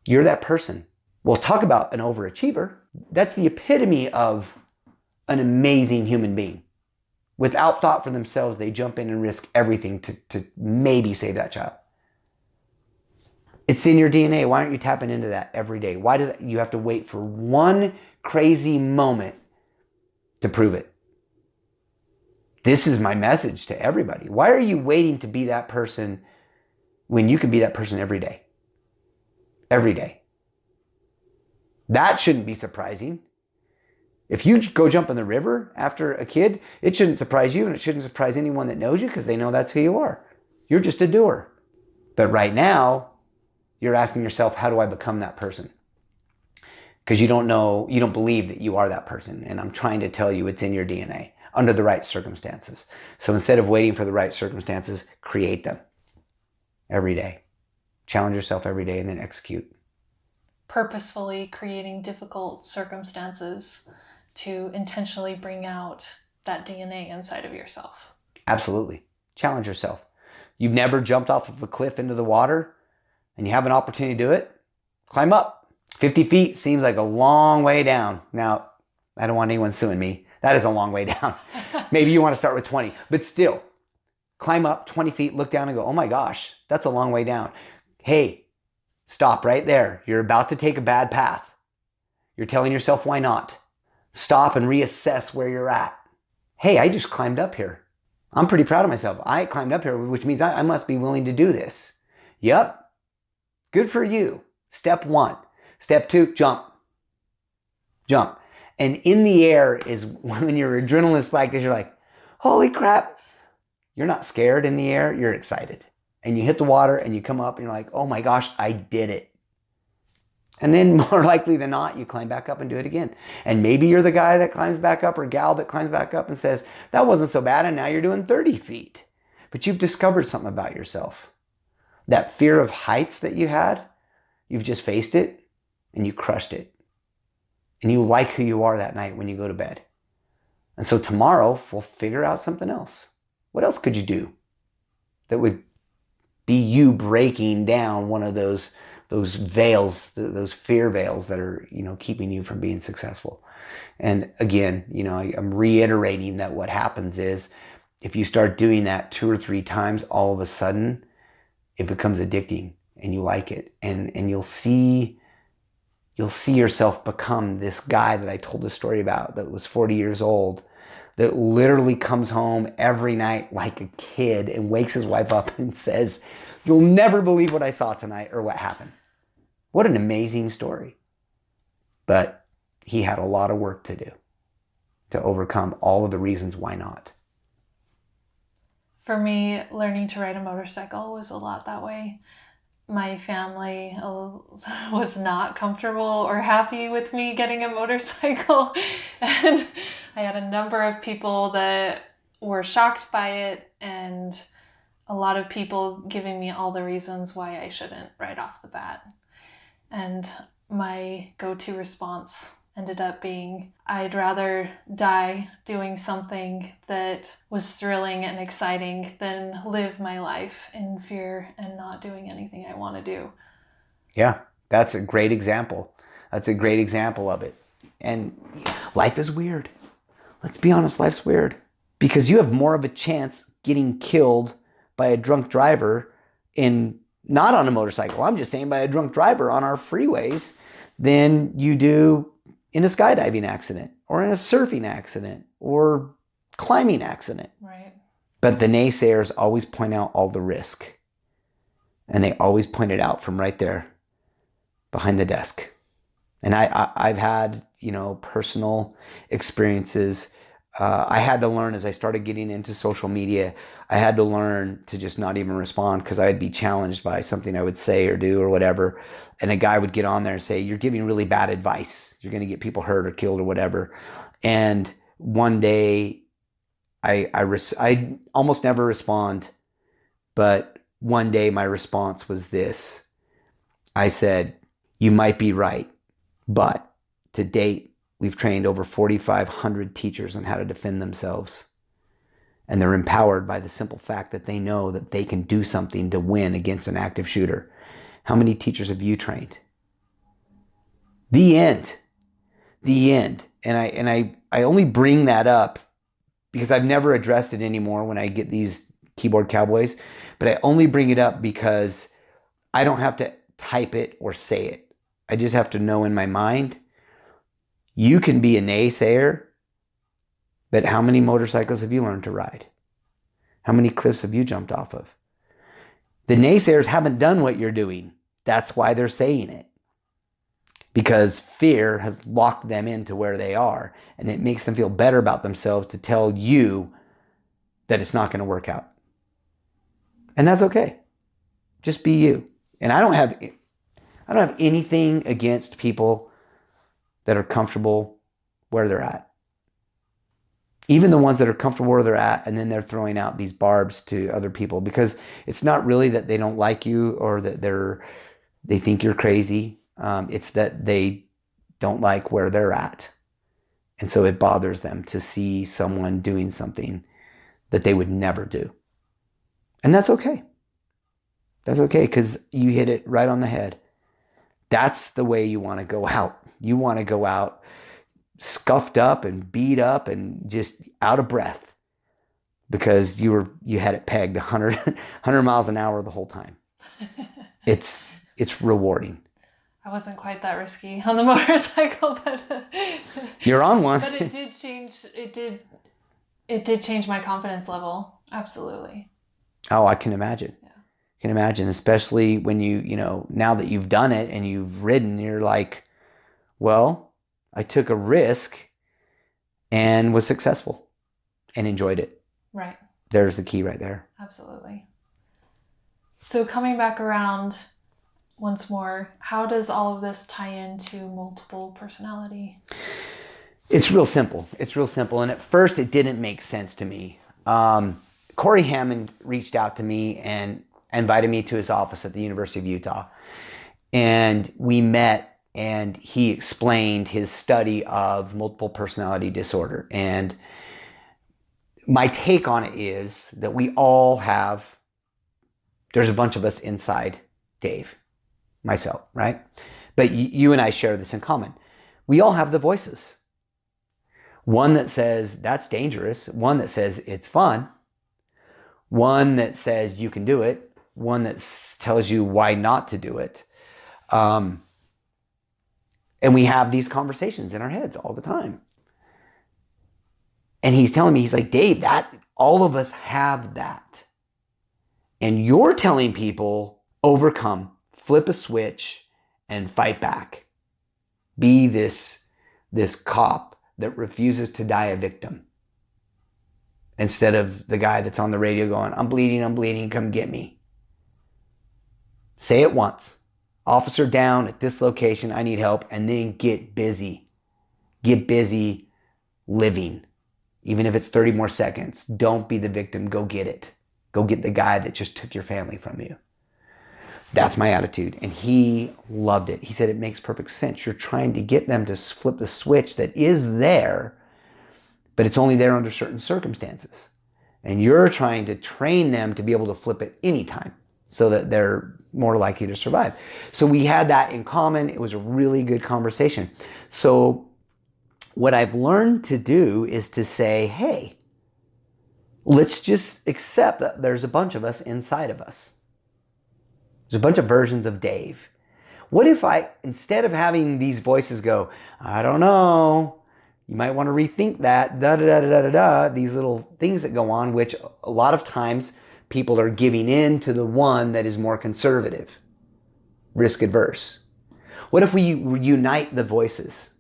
You're that person. We'll talk about an overachiever. That's the epitome of an amazing human being. Without thought for themselves, they jump in and risk everything to maybe save that child. It's in your DNA. Why aren't you tapping into that every day? Why does you have to wait for one crazy moment to prove it? This is my message to everybody. Why are you waiting to be that person when you can be that person every day? Every day. That shouldn't be surprising. If you go jump in the river after a kid, it shouldn't surprise you, and it shouldn't surprise anyone that knows you because they know that's who you are. You're just a doer. But right now, you're asking yourself, how do I become that person? Because you don't know, you don't believe that you are that person. And I'm trying to tell you it's in your DNA under the right circumstances. So instead of waiting for the right circumstances, create them every day. Challenge yourself every day and then execute. Purposefully creating difficult circumstances to intentionally bring out that DNA inside of yourself. Absolutely. Challenge yourself. You've never jumped off of a cliff into the water and you have an opportunity to do it, climb up. 50 feet seems like a long way down. Now, I don't want anyone suing me. That is a long way down. Maybe you want to start with 20, but still, climb up 20 feet, look down and go, oh my gosh, that's a long way down. Hey, stop right there. You're about to take a bad path. You're telling yourself, why not? Stop and reassess where you're at. Hey, I just climbed up here. I'm pretty proud of myself. I climbed up here, which means I must be willing to do this. Yep. Good for you. Step 1. Step 2, jump. Jump. And in the air is when your adrenaline spikes because you're like, holy crap. You're not scared in the air. You're excited. And you hit the water and you come up and you're like, oh my gosh, I did it. And then more likely than not, you climb back up and do it again. And maybe you're the guy that climbs back up or gal that climbs back up and says, that wasn't so bad. And now you're doing 30 feet. But you've discovered something about yourself. That fear of heights that you had, you've just faced it and you crushed it. And you like who you are that night when you go to bed. And so tomorrow we'll figure out something else. What else could you do that would be you breaking down one of those veils, those fear veils that are, keeping you from being successful? And again, I'm reiterating that what happens is if you start doing that 2 or 3 times, all of a sudden it becomes addicting and you like it. And you'll see yourself become this guy that I told the story about that was 40 years old, that literally comes home every night like a kid and wakes his wife up and says, you'll never believe what I saw tonight or what happened. What an amazing story. But he had a lot of work to do to overcome all of the reasons why not. For me, learning to ride a motorcycle was a lot that way. My family was not comfortable or happy with me getting a motorcycle. And I had a number of people that were shocked by it and a lot of people giving me all the reasons why I shouldn't right off the bat. And my go-to response ended up being, I'd rather die doing something that was thrilling and exciting than live my life in fear and not doing anything I want to do. Yeah, that's a great example. That's a great example of it. And life is weird. Let's be honest, life's weird. Because you have more of a chance getting killed by a drunk driver not on a motorcycle, I'm just saying by a drunk driver on our freeways, than you do in a skydiving accident or in a surfing accident or climbing accident. Right. But the naysayers always point out all the risk. And they always point it out from right there behind the desk. And I've had, personal experiences. I had to learn as I started getting into social media, I had to learn to just not even respond because I'd be challenged by something I would say or do or whatever. And a guy would get on there and say, you're giving really bad advice. You're going to get people hurt or killed or whatever. And one day I almost never respond, but one day my response was this. I said, you might be right, but to date, we've trained over 4,500 teachers on how to defend themselves. And they're empowered by the simple fact that they know that they can do something to win against an active shooter. How many teachers have you trained? The end. The end. And I only bring that up because I've never addressed it anymore when I get these keyboard cowboys. But I only bring it up because I don't have to type it or say it. I just have to know in my mind, you can be a naysayer, but how many motorcycles have you learned to ride? How many cliffs have you jumped off of? The naysayers haven't done what you're doing. That's why they're saying it. Because fear has locked them into where they are, and it makes them feel better about themselves to tell you that it's not going to work out. And that's okay. Just be you. And I don't have anything against people that are comfortable where they're at. Even the ones that are comfortable where they're at, and then they're throwing out these barbs to other people, because it's not really that they don't like you or that they think you're crazy. It's that they don't like where they're at. And so it bothers them to see someone doing something that they would never do. And that's okay. That's okay, because you hit it right on the head. That's the way you want to go out. You want to go out scuffed up and beat up and just out of breath because you had it pegged 100 miles an hour the whole time. It's rewarding. I wasn't quite that risky on the motorcycle, but you're on one. But it did change. It did change my confidence level. Absolutely. Oh, I can imagine. Yeah. I can imagine, especially when now that you've done it and you've ridden, you're like, well, I took a risk and was successful and enjoyed it. Right. There's the key right there. Absolutely. So coming back around once more, how does all of this tie into multiple personality? It's real simple. And at first it didn't make sense to me. Corey Hammond reached out to me and invited me to his office at the University of Utah. And we met, and he explained his study of multiple personality disorder. And my take on it is that we all have, there's a bunch of us inside Dave, myself, right? But you and I share this in common. We all have the voices. One that says, that's dangerous. One that says, it's fun. One that says, you can do it. One that tells you why not to do it. And we have these conversations in our heads all the time. And he's telling me, he's like, Dave, that all of us have that. And you're telling people, overcome, flip a switch, and fight back. Be this cop that refuses to die a victim. Instead of the guy that's on the radio going, I'm bleeding, come get me. Say it once. Officer down at this location, I need help, and then get busy. Get busy living. Even if it's 30 more seconds, don't be the victim, go get it. Go get the guy that just took your family from you. That's my attitude. And he loved it. He said, it makes perfect sense. You're trying to get them to flip the switch that is there, but it's only there under certain circumstances. And you're trying to train them to be able to flip it anytime so that they're more likely to survive. So we had that in common. It was a really good conversation. So what I've learned to do is to say, hey, let's just accept that there's a bunch of us inside of us. There's a bunch of versions of Dave. What if I, instead of having these voices go, I don't know, you might want to rethink that, da-da-da-da-da-da, these little things that go on, which a lot of times people are giving in to the one that is more conservative, risk adverse. What if we unite the voices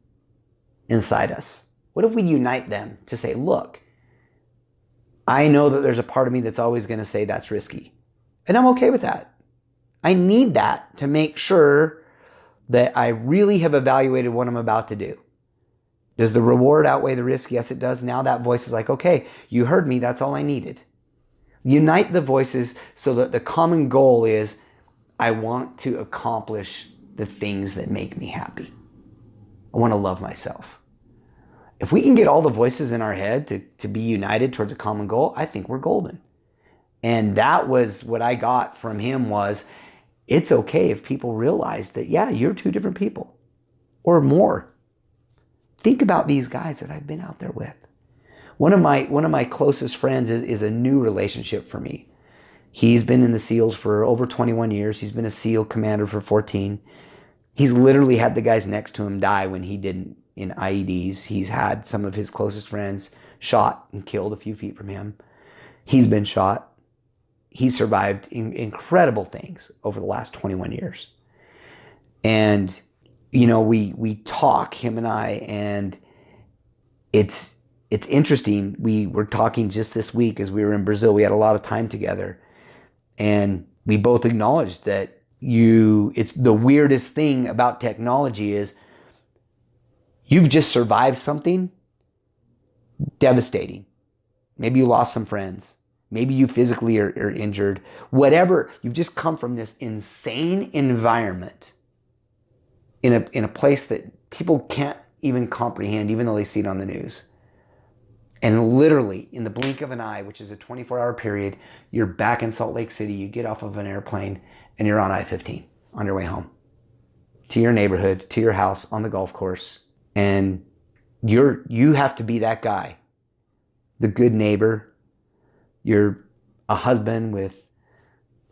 inside us? What if we unite them to say, look, I know that there's a part of me that's always going to say that's risky. And I'm okay with that. I need that to make sure that I really have evaluated what I'm about to do. Does the reward outweigh the risk? Yes, it does. Now that voice is like, okay, you heard me. That's all I needed. Unite the voices so that the common goal is I want to accomplish the things that make me happy. I want to love myself. If we can get all the voices in our head to be united towards a common goal, I think we're golden. And that was what I got from him was, it's okay if people realize that, yeah, you're two different people or more. Think about these guys that I've been out there with. One of my closest friends is a new relationship for me. He's been in the SEALs for over 21 years. He's been a SEAL commander for 14. He's literally had the guys next to him die when he didn't in IEDs. He's had some of his closest friends shot and killed a few feet from him. He's been shot. He's survived incredible things over the last 21 years. And, you know, we talk, him and I, and it's interesting. We were talking just this week as we were in Brazil. We had a lot of time together. And we both acknowledged that it's the weirdest thing about technology is you've just survived something devastating. Maybe you lost some friends. Maybe you physically are injured. Whatever, you've just come from this insane environment in a place that people can't even comprehend, even though they see it on the news. And literally, in the blink of an eye, which is a 24-hour period, you're back in Salt Lake City, you get off of an airplane, and you're on I-15 on your way home to your neighborhood, to your house, on the golf course. And you have to be that guy, the good neighbor. You're a husband with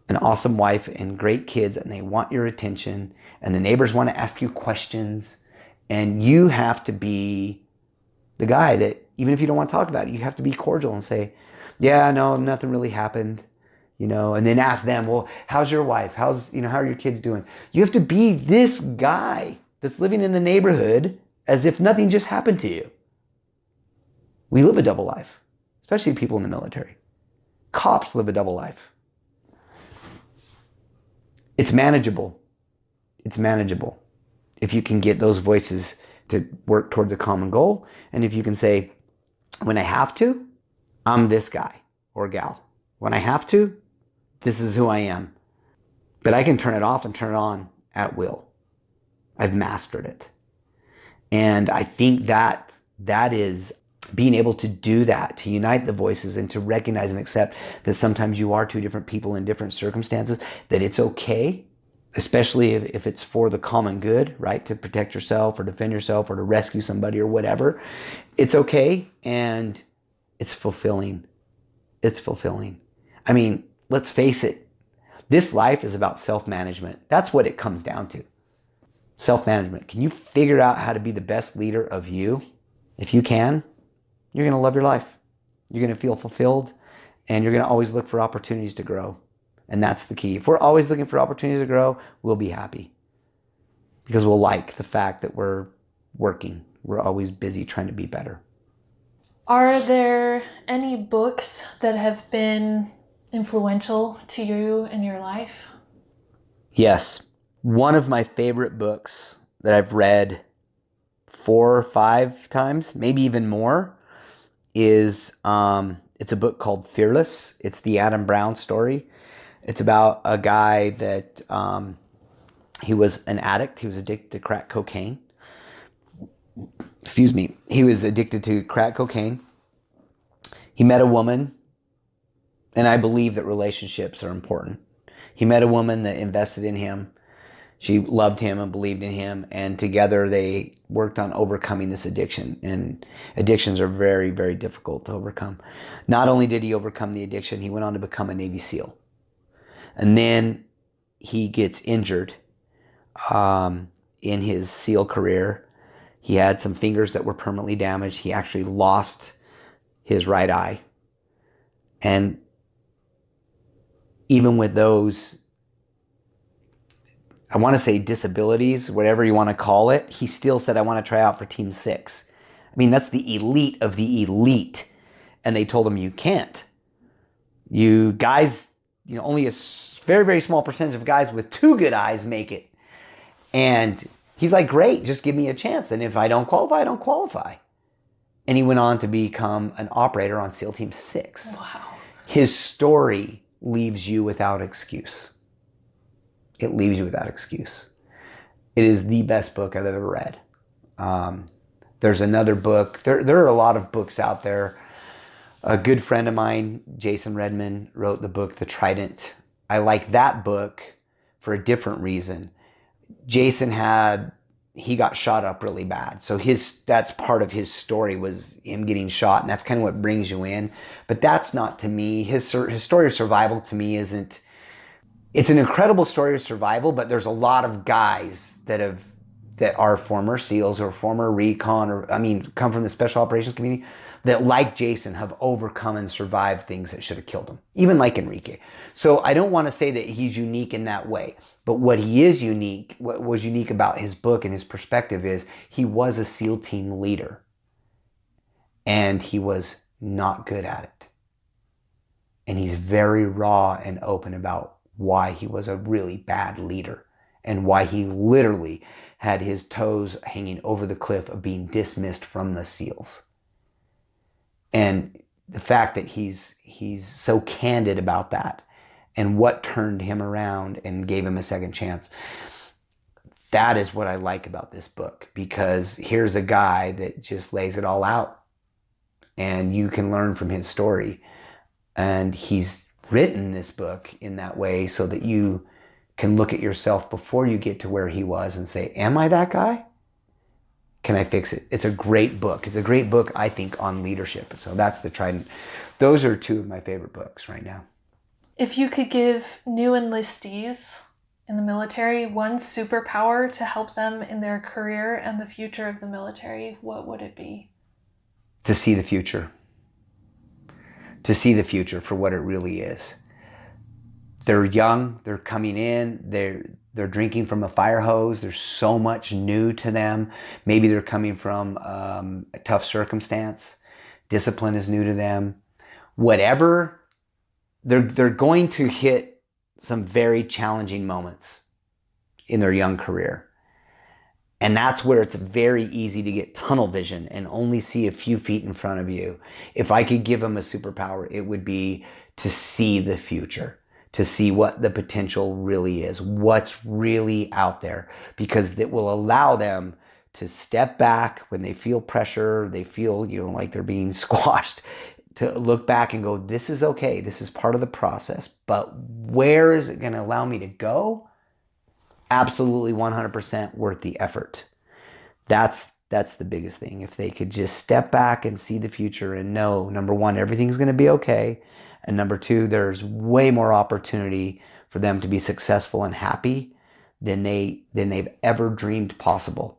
an awesome wife and great kids, and they want your attention, and the neighbors want to ask you questions, and you have to be the guy that, even if you don't want to talk about it, you have to be cordial and say, yeah, no, nothing really happened, you know, and then ask them, well, how's your wife? How are your kids doing? You have to be this guy that's living in the neighborhood as if nothing just happened to you. We live a double life, especially people in the military. Cops live a double life. It's manageable. It's manageable if you can get those voices to work towards a common goal. And if you can say, when I have to, I'm this guy or gal. When I have to, this is who I am. But I can turn it off and turn it on at will. I've mastered it. And I think that is being able to do that, to unite the voices and to recognize and accept that sometimes you are two different people in different circumstances, that it's okay, especially if it's for the common good, right? To protect yourself or defend yourself or to rescue somebody or whatever. It's okay, and it's fulfilling. It's fulfilling. I mean, let's face it. This life is about self-management. That's what it comes down to. Self-management. Can you figure out how to be the best leader of you? If you can, you're going to love your life. You're going to feel fulfilled, and you're going to always look for opportunities to grow. And that's the key. If we're always looking for opportunities to grow, we'll be happy because we'll like the fact that we're working. We're always busy trying to be better. Are there any books that have been influential to you in your life? Yes. One of my favorite books that I've read 4 or 5 times, maybe even more, is it's a book called Fearless. It's the Adam Brown story. It's about a guy that he was an addict. He was addicted to crack cocaine. Excuse me. He was addicted to crack cocaine. He met a woman, and I believe that relationships are important. He met a woman that invested in him. She loved him and believed in him, and together they worked on overcoming this addiction. And addictions are very, very difficult to overcome. Not only did he overcome the addiction, he went on to become a Navy SEAL. And then he gets injured in his SEAL career. He had some fingers that were permanently damaged. He actually lost his right eye. And even with those, I want to say disabilities, whatever you want to call it, he still said, I want to try out for Team 6. I mean, that's the elite of the elite. And they told him, you can't. You guys, only a very, very small percentage of guys with 2 good eyes make it. And he's like, great, just give me a chance. And if I don't qualify, I don't qualify. And he went on to become an operator on SEAL Team 6. Wow. His story leaves you without excuse. It leaves you without excuse. It is the best book I've ever read. There's another book. There are a lot of books out there. A good friend of mine, Jason Redman, wrote the book, The Trident. I like that book for a different reason. Jason he got shot up really bad. So that's part of his story, was him getting shot, and that's kind of what brings you in. But that's not, to me, his story of survival to me isn't. It's an incredible story of survival, but there's a lot of guys that are former SEALs or former recon, or come from the special operations community, that, like Jason, have overcome and survived things that should have killed him, even like Enrique. So I don't want to say that he's unique in that way, but what was unique about his book and his perspective is he was a SEAL team leader, and he was not good at it. And he's very raw and open about why he was a really bad leader and why he literally had his toes hanging over the cliff of being dismissed from the SEALs. And the fact that he's so candid about that and what turned him around and gave him a second chance, that is what I like about this book, because here's a guy that just lays it all out and you can learn from his story. And he's written this book in that way so that you can look at yourself before you get to where he was and say, am I that guy? Can I fix it? It's a great book. It's a great book, I think, on leadership. So that's The Trident. Those are 2 of my favorite books right now. If you could give new enlistees in the military one superpower to help them in their career and the future of the military, what would it be? To see the future. To see the future for what it really is. They're young, they're coming in, they're drinking from a fire hose. There's so much new to them. Maybe they're coming from a tough circumstance. Discipline is new to them. Whatever, they're going to hit some very challenging moments in their young career. And that's where it's very easy to get tunnel vision and only see a few feet in front of you. If I could give them a superpower, it would be to see the future, to see what the potential really is, what's really out there, because it will allow them to step back when they feel pressure, they feel, like they're being squashed, to look back and go, this is okay, this is part of the process, but where is it going to allow me to go? Absolutely 100% worth the effort. That's the biggest thing. If they could just step back and see the future and know, number one, everything's going to be okay. And number two, there's way more opportunity for them to be successful and happy than they've ever dreamed possible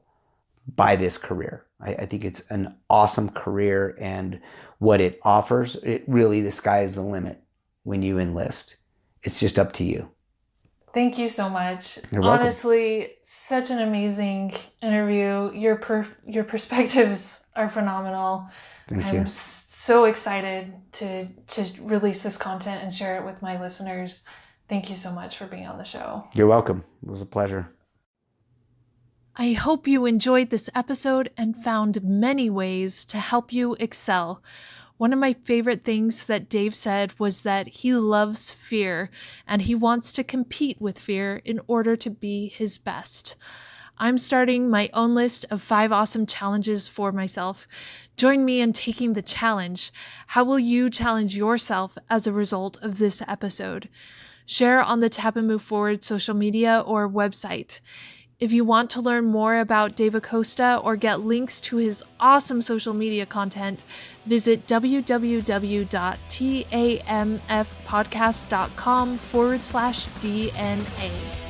by this career. I think it's an awesome career, and what it offers, it really, the sky is the limit when you enlist. It's just up to you. Thank you so much. You're welcome. Honestly, such an amazing interview. Your perspectives are phenomenal. I'm so excited to release this content and share it with my listeners. Thank you so much for being on the show. You're welcome. It was a pleasure. I hope you enjoyed this episode and found many ways to help you excel. One of my favorite things that Dave said was that he loves fear and he wants to compete with fear in order to be his best. I'm starting my own list of 5 awesome challenges for myself. Join me in taking the challenge. How will you challenge yourself as a result of this episode? Share on the Tap and Move Forward social media or website. If you want to learn more about Dave Acosta or get links to his awesome social media content, visit www.tamfpodcast.com/DNA.